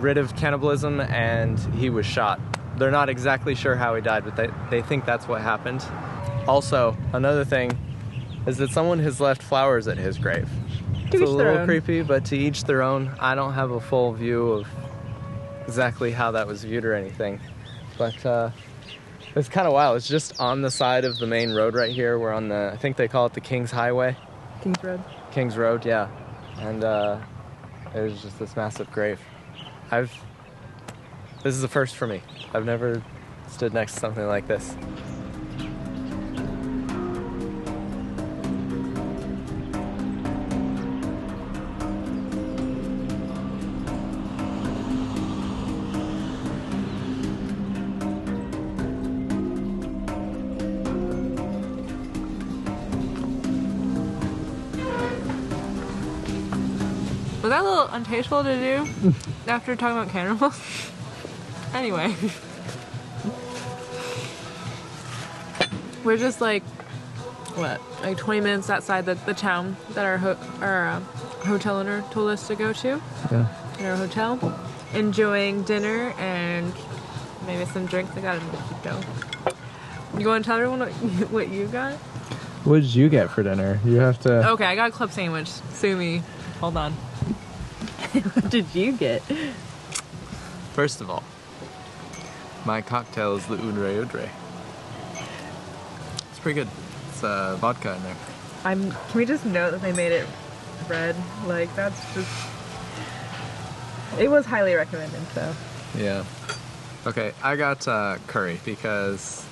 rid of cannibalism, and he was shot. They're not exactly sure how he died, but they think that's what happened. Also, another thing is that someone has left flowers at his grave. It's a little creepy, but to each their own. I don't have a full view of exactly how that was viewed or anything, but it's kind of wild. It's just on the side of the main road right here. We're on the, I think they call it the King's Highway. King's Road. King's Road, yeah. And there's just this massive grave. This is a first for me. I've never stood next to something like this. that a little untasteful to do after talking about cannibals? Anyway. We're just like, what, like 20 minutes outside the town that our hotel owner told us to go to. Yeah. In our hotel. Enjoying dinner and maybe some drinks. I got a mojito. You want to tell everyone what you got? What did you get for dinner? You have to... Okay, I got a club sandwich. Sue me. Hold on. What did you get? First of all, my cocktail is the Udre Udre. It's pretty good. It's vodka in there. Can we just note that they made it red? Like, that's just... It was highly recommended, so... Yeah. Okay, I got curry because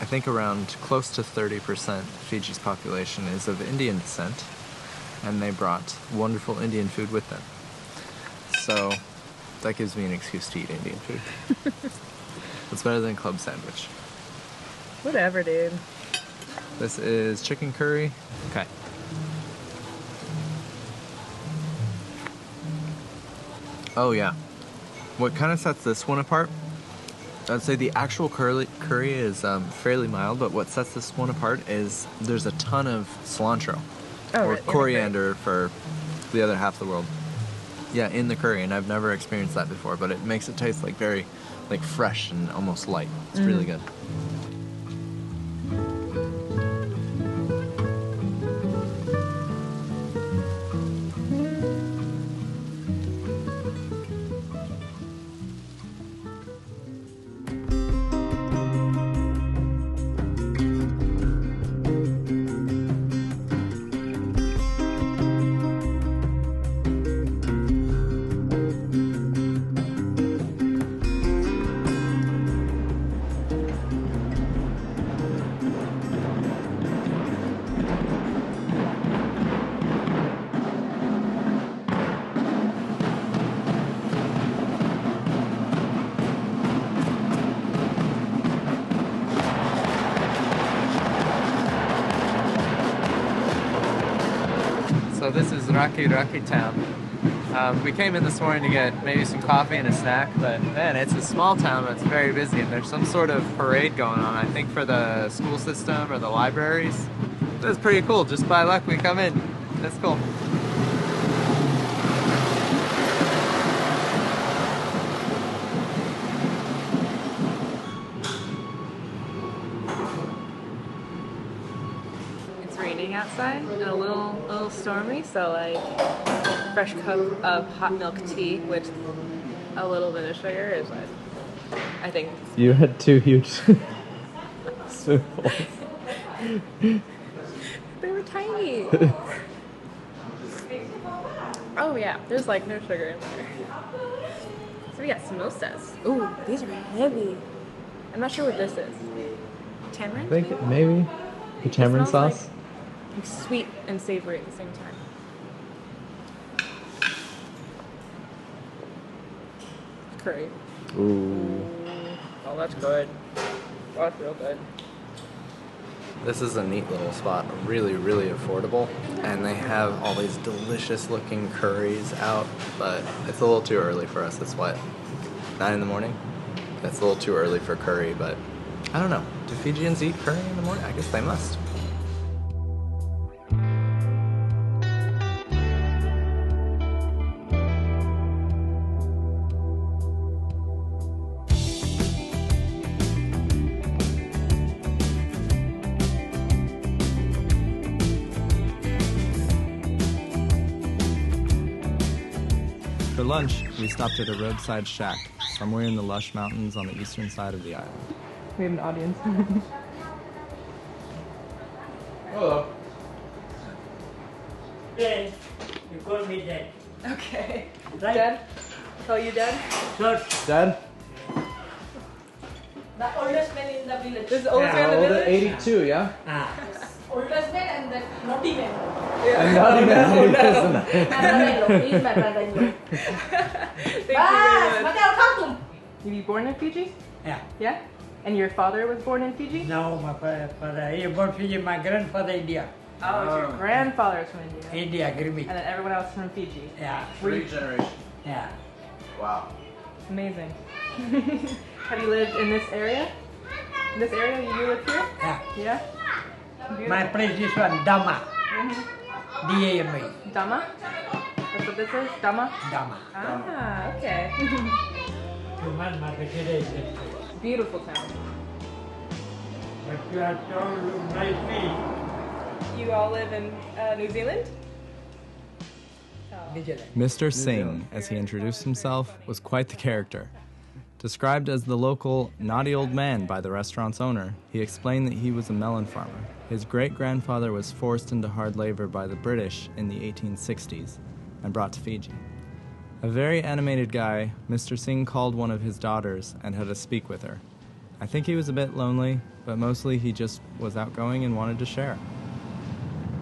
I think around close to 30% Fiji's population is of Indian descent, and they brought wonderful Indian food with them. So that gives me an excuse to eat Indian food. It's better than club sandwich. Whatever, dude. This is chicken curry. Okay. Oh yeah. What kind of sets this one apart? I'd say the actual curry is fairly mild, but what sets this one apart is there's a ton of cilantro or coriander for the other half of the world. Yeah, in the curry, and I've never experienced that before, but it makes it taste like very fresh and almost light. It's really good. So this is Raki town. We came in this morning to get maybe some coffee and a snack, but man, it's a small town, but it's very busy, and there's some sort of parade going on, I think for the school system or the libraries. That's pretty cool. Just by luck we come in. That's cool. Outside and a little stormy, so like fresh cup of hot milk tea with a little bit of sugar is what I think. You had 2 huge spoonfuls. They were tiny. Oh yeah, there's like no sugar in there. So we got samosas. Ooh, these are heavy. I'm not sure what this is. Tamarind? I think maybe the tamarind sauce. Like sweet and savory at the same time. Curry. Ooh. Oh, that's good. That's real good. This is a neat little spot, really, really affordable, and they have all these delicious looking curries out, but it's a little too early for us. It's what, 9 in the morning? It's a little too early for curry, but I don't know. Do Fijians eat curry in the morning? I guess they must. For lunch, we stopped at a roadside shack, somewhere in the lush mountains on the eastern side of the island. We have an audience. Hello. Dad, you call me Dad. Okay. Right? Dad? Call you Dad? Sure. Dad? The oldest man in the village. This is the oldest man in the village? 82, yeah? Ah. Oldest man and the naughty man. And not even Brother-in-law. He is my brother-in-law. Thank you very much. Bas, You were born in Fiji? yeah. Yeah? And your father was born in Fiji? No, my father. He born Fiji. My grandfather India. Oh, it's your grandfather's from India. India, Grimmy. And then everyone else from Fiji. Yeah. 3 generations. Yeah. Wow. Amazing. Have you lived in this area? In this area? You live here? Yeah. Yeah? My place is one, Dhamma. D-A-M-A. Dhamma? That's what this is? Dhamma? Dhamma. Ah, okay. Human market is this place. Beautiful town. But you are told nicely. You all live in New Zealand? New Zealand. Mr. Singh, as he introduced himself, was quite the character. Described as the local naughty old man by the restaurant's owner, he explained that he was a melon farmer. His great-grandfather was forced into hard labor by the British in the 1860s and brought to Fiji. A very animated guy, Mr. Singh called one of his daughters and had a speak with her. I think he was a bit lonely, but mostly he just was outgoing and wanted to share.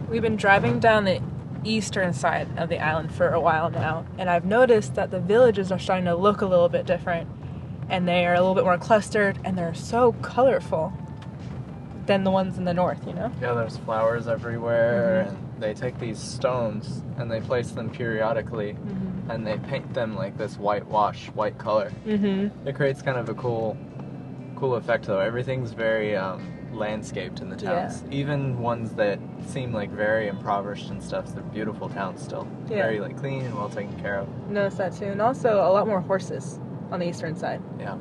We've been driving down the eastern side of the island for a while now, and I've noticed that the villages are starting to look a little bit different, and they are a little bit more clustered, and they're so colorful than the ones in the north, you know? Yeah, there's flowers everywhere, and they take these stones and they place them periodically, and they paint them like this white color. It creates kind of a cool effect, though. Everything's very landscaped in the towns. Yeah. Even ones that seem like very impoverished and stuff, they're beautiful towns still. Yeah. Very like clean and well taken care of. Notice that too, and also a lot more horses on the eastern side. Yeah.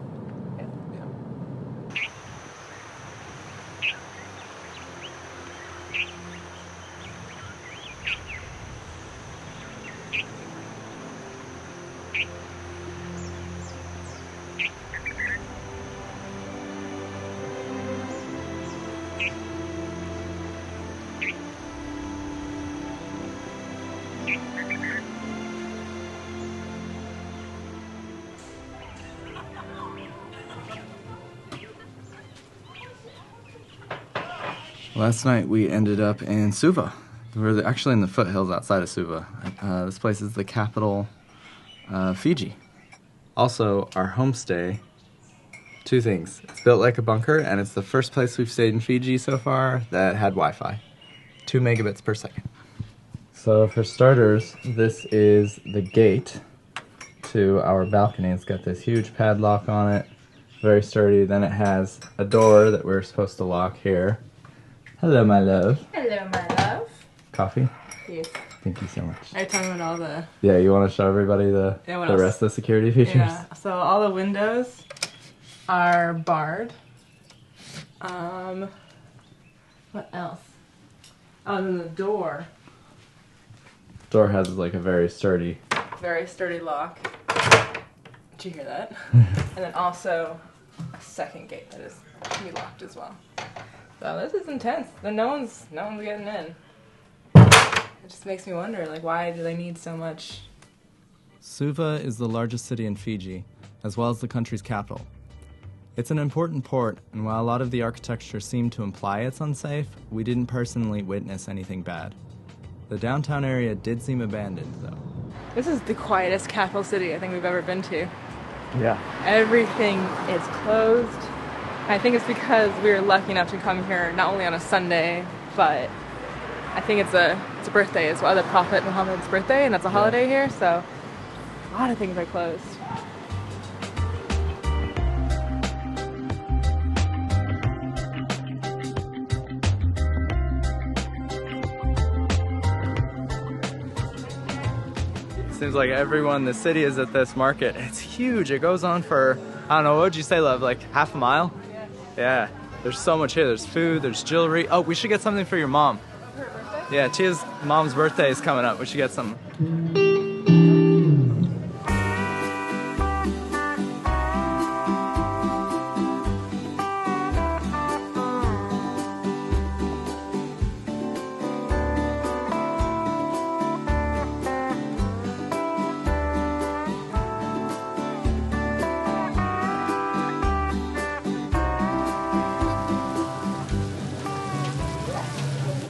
Last night we ended up in Suva. We're actually in the foothills outside of Suva. This place is the capital of Fiji. Also, our homestay, 2 things. It's built like a bunker, and it's the first place we've stayed in Fiji so far that had Wi-Fi. 2 megabits per second. So for starters, this is the gate to our balcony. It's got this huge padlock on it, very sturdy. Then it has a door that we're supposed to lock here. Hello, my love. Hello, my love. Coffee? Yes. Thank you so much. Are you talking about all the... Yeah, you want to show everybody the what rest of the security features? Yeah, so all the windows are barred. What else? Oh, and then the door. Door has like a very sturdy Lock. Did you hear that? And then also a second gate that is to be locked as well. So this is intense. No one's getting in. It just makes me wonder, like, why do they need so much? Suva is the largest city in Fiji, as well as the country's capital. It's an important port, and while a lot of the architecture seemed to imply it's unsafe, we didn't personally witness anything bad. The downtown area did seem abandoned, though. This is the quietest capital city I think we've ever been to. Yeah. Everything is closed. I think it's because we were lucky enough to come here not only on a Sunday, but I think it's a birthday as well, the Prophet Muhammad's birthday, and that's a holiday here, so a lot of things are closed. Seems like everyone in the city is at this market. It's huge. It goes on for, I don't know, what would you say, love? Like half a mile? Yeah. There's so much here. There's food, there's jewelry. Oh, we should get something for your mom. Her birthday? Yeah, Tia's mom's birthday is coming up. We should get something.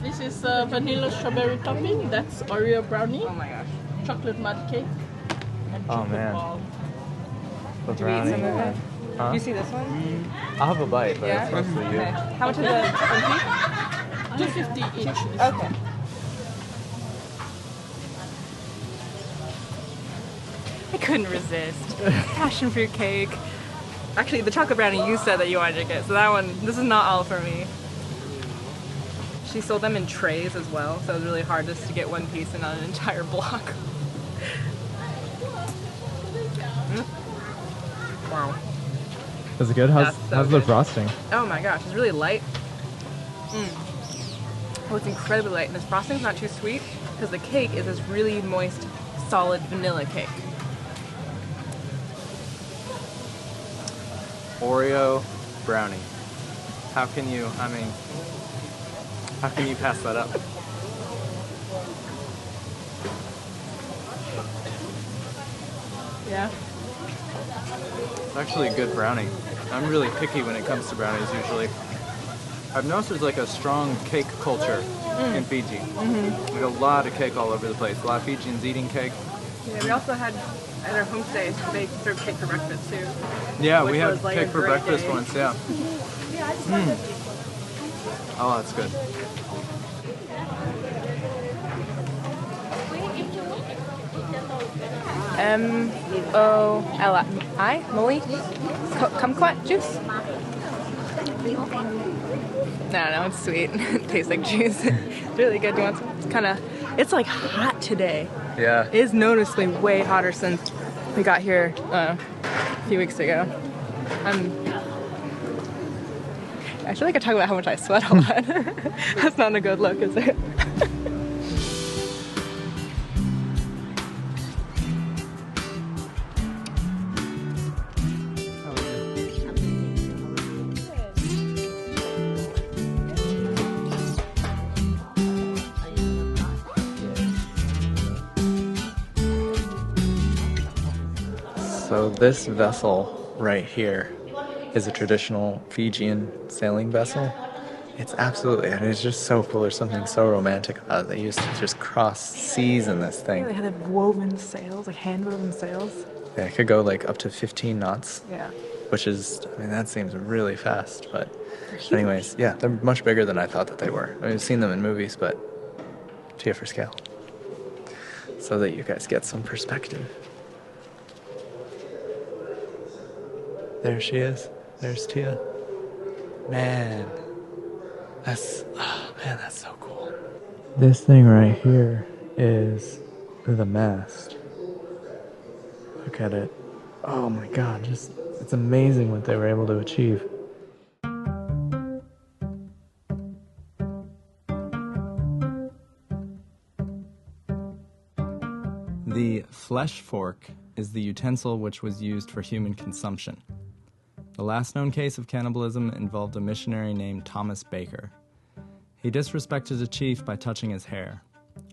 This is vanilla strawberry topping. That's Oreo brownie. Oh my gosh. Chocolate mud cake. And Oh, chocolate man. ball. The Do we eat some of it? Huh? Do you see this one? I'll have a bite, but Yeah? it's mostly you. Okay. How much is the one piece? 250 each. Okay. I couldn't resist. Passion fruit cake. Actually, the chocolate brownie you said that you wanted to get, so that one, this is not all for me. She sold them in trays as well, so it was really hard just to get one piece and not an entire block. Wow. Is it good? How's That's so how's the good. frosting? Oh my gosh, it's really light. Oh, it's incredibly light, and this frosting's not too sweet because the cake is this really moist, solid vanilla cake. Oreo brownie. How can you pass that up? Yeah. It's actually a good brownie. I'm really picky when it comes to brownies usually. I've noticed there's like a strong cake culture in Fiji. Like a lot of cake all over the place. A lot of Fijians eating cake. Yeah, we also had at our homestay, they served cake for breakfast too. Yeah, Which we had was, like, cake a for great breakfast day. once, yeah. Oh, that's good. M-O-L-I, Molly? Kumquat juice? No, it's sweet. It tastes like juice. It's really good. You want some? It's like hot today. Yeah. It is noticeably way hotter since we got here a few weeks ago. I feel like I talk about how much I sweat a lot. That's not a good look, is it? So this vessel right here is a traditional Fijian sailing vessel. It's absolutely, and it's just so cool. There's something so romantic about it. They used to just cross seas in this thing. They had woven sails, like hand woven sails. Yeah, it could go like up to 15 knots. Yeah. Which is, that seems really fast. But anyways, yeah, they're much bigger than I thought that they were. I've seen them in movies, but Tia for scale. So that you guys get some perspective. There she is. There's Tia. Man. That's so cool. This thing right here is the mast. Look at it. Oh my god, it's amazing what they were able to achieve. The flesh fork is the utensil which was used for human consumption. The last known case of cannibalism involved a missionary named Thomas Baker. He disrespected a chief by touching his hair.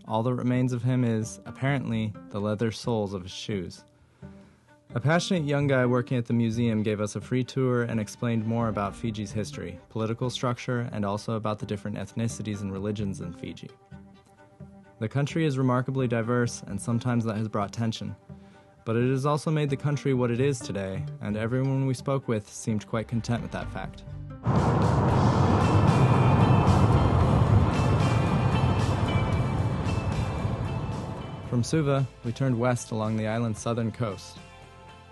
All that remains of him is, apparently, the leather soles of his shoes. A passionate young guy working at the museum gave us a free tour and explained more about Fiji's history, political structure, and also about the different ethnicities and religions in Fiji. The country is remarkably diverse, and sometimes that has brought tension. But it has also made the country what it is today, and everyone we spoke with seemed quite content with that fact. From Suva, we turned west along the island's southern coast.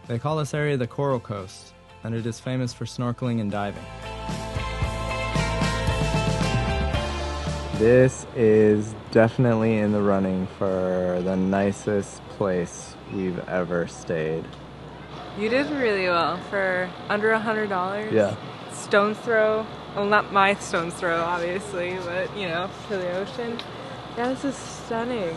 They call this area the Coral Coast, and it is famous for snorkeling and diving. This is definitely in the running for the nicest place we've ever stayed. You did really well for under $100. Yeah. Stone's throw. Well, not my stone's throw, obviously, but, to the ocean. Yeah, this is stunning.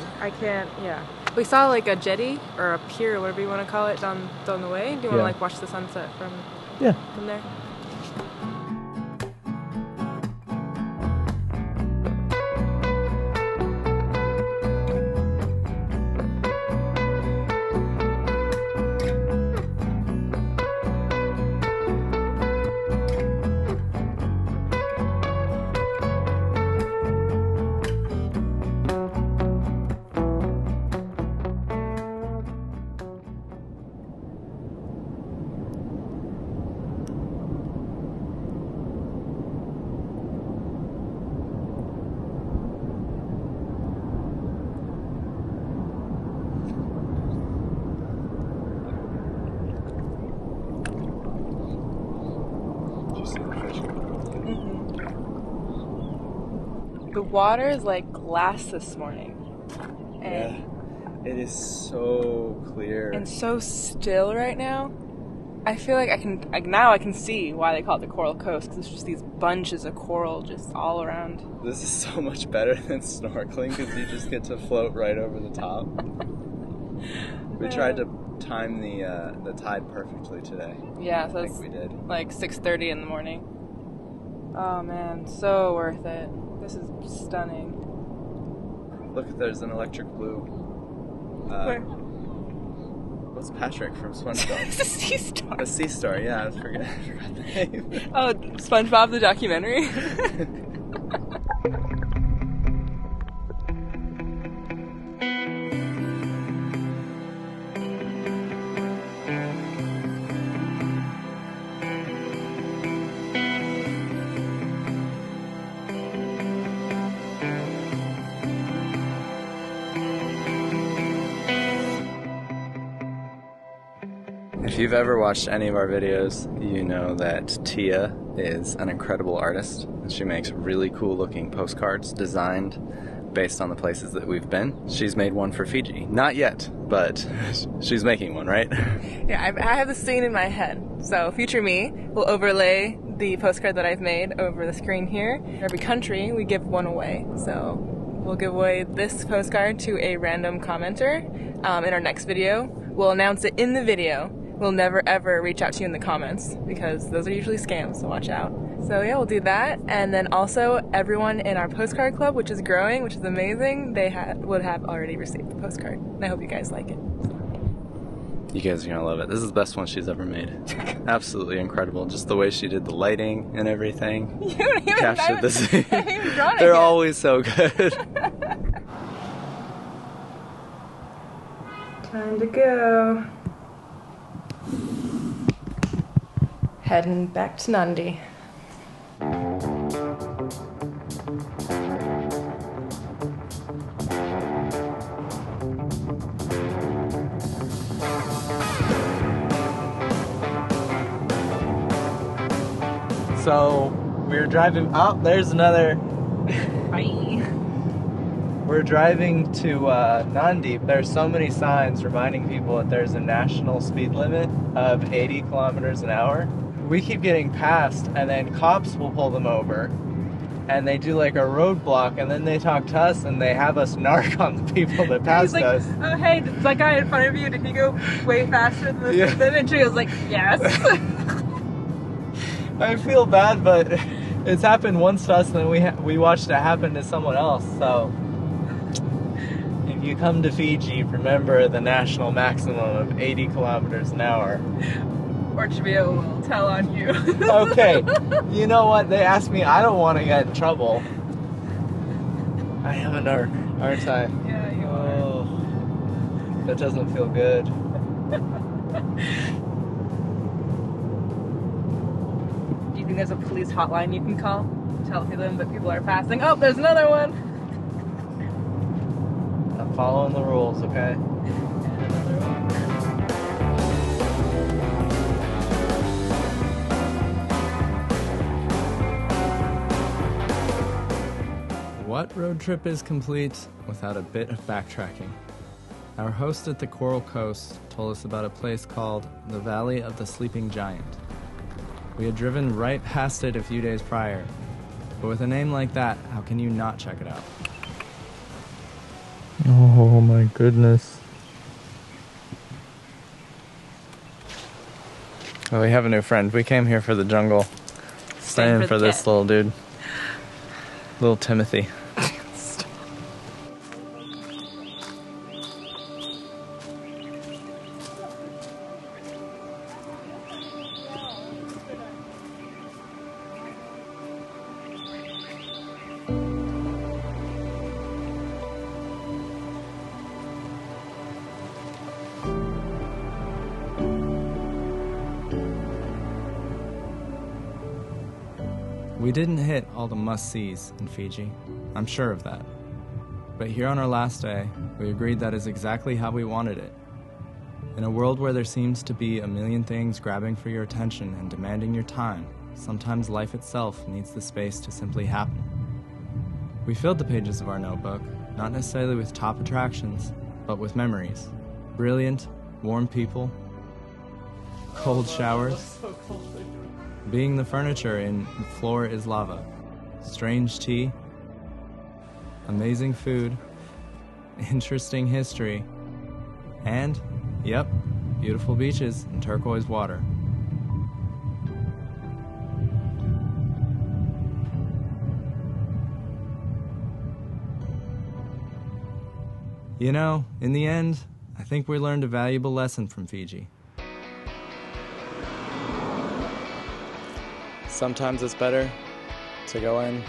We saw like a jetty or a pier, whatever you want to call it, down the way. Do you want to watch the sunset from there? The water is like glass this morning. And It is so clear. and so still right now. I feel like I can see why they call it the Coral Coast, because it's just these bunches of coral just all around. This is so much better than snorkeling because you just get to float right over the top. We tried to time the tide perfectly today. Yeah, so I it's think we did. like 6:30 in the morning. Oh man, so worth it. This is stunning. Look, there's an electric blue. Where? What's Patrick from SpongeBob? It's a sea star. The sea star, yeah, I forgot the name. Oh, SpongeBob the documentary? If you've ever watched any of our videos, you know that Tia is an incredible artist. She makes really cool looking postcards designed based on the places that we've been. She's made one for Fiji. Not yet, but she's making one, right? Yeah, I have the scene in my head. So future me will overlay the postcard that I've made over the screen here. Every country, we give one away. So we'll give away this postcard to a random commenter in our next video. We'll announce it in the video. We'll never ever reach out to you in the comments because those are usually scams, so watch out. So yeah, we'll do that. And then also everyone in our postcard club, which is growing, which is amazing, they would have already received the postcard. And I hope you guys like it. You guys are gonna love it. This is the best one she's ever made. Absolutely incredible. Just the way she did the lighting and everything. You don't even Captured the scene. I haven't even drawn it They're yet. always so good. Time to go. Heading back to Nandi. So we're driving. Oh, there's another. Bye. We're driving to Nandi. There's so many signs reminding people that there's a national speed limit of 80 kilometers an hour. We keep getting passed, and then cops will pull them over, and they do like a roadblock, and then they talk to us, and they have us narc on the people that passed He's like, us. oh hey, it's that guy in front of you. Did he go way faster than the speed limit? And she was like, yes. I feel bad, but it's happened once to us, and then we watched it happen to someone else. So if you come to Fiji, remember the national maximum of 80 kilometers an hour. Or Cheveyo will tell on you. Okay, you know what? They asked me. I don't want to get in trouble. I am a narc, aren't I? Yeah, you Oh, that doesn't feel good. Do you think there's a police hotline you can call? Tell them that people are passing. Oh, there's another one. I'm following the rules, okay? What road trip is complete without a bit of backtracking? Our host at the Coral Coast told us about a place called the Valley of the Sleeping Giant. We had driven right past it a few days prior, but with a name like that, how can you not check it out? Oh my goodness. Oh, we have a new friend. We came here for the jungle. Staying for this little dude. Little Timothy. We didn't hit all the must-sees in Fiji. I'm sure of that. But here on our last day, we agreed that is exactly how we wanted it. In a world where there seems to be a million things grabbing for your attention and demanding your time, sometimes life itself needs the space to simply happen. We filled the pages of our notebook, not necessarily with top attractions, but with memories. Brilliant, warm people, cold showers, being the furniture in The Floor is Lava, strange tea, amazing food, interesting history, and, yep, beautiful beaches and turquoise water. You know, in the end, I think we learned a valuable lesson from Fiji. Sometimes it's better to go in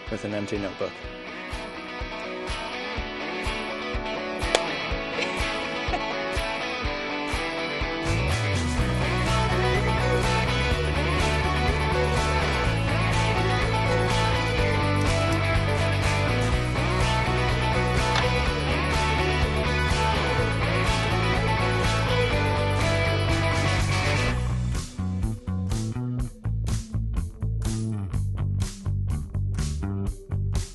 with an empty notebook.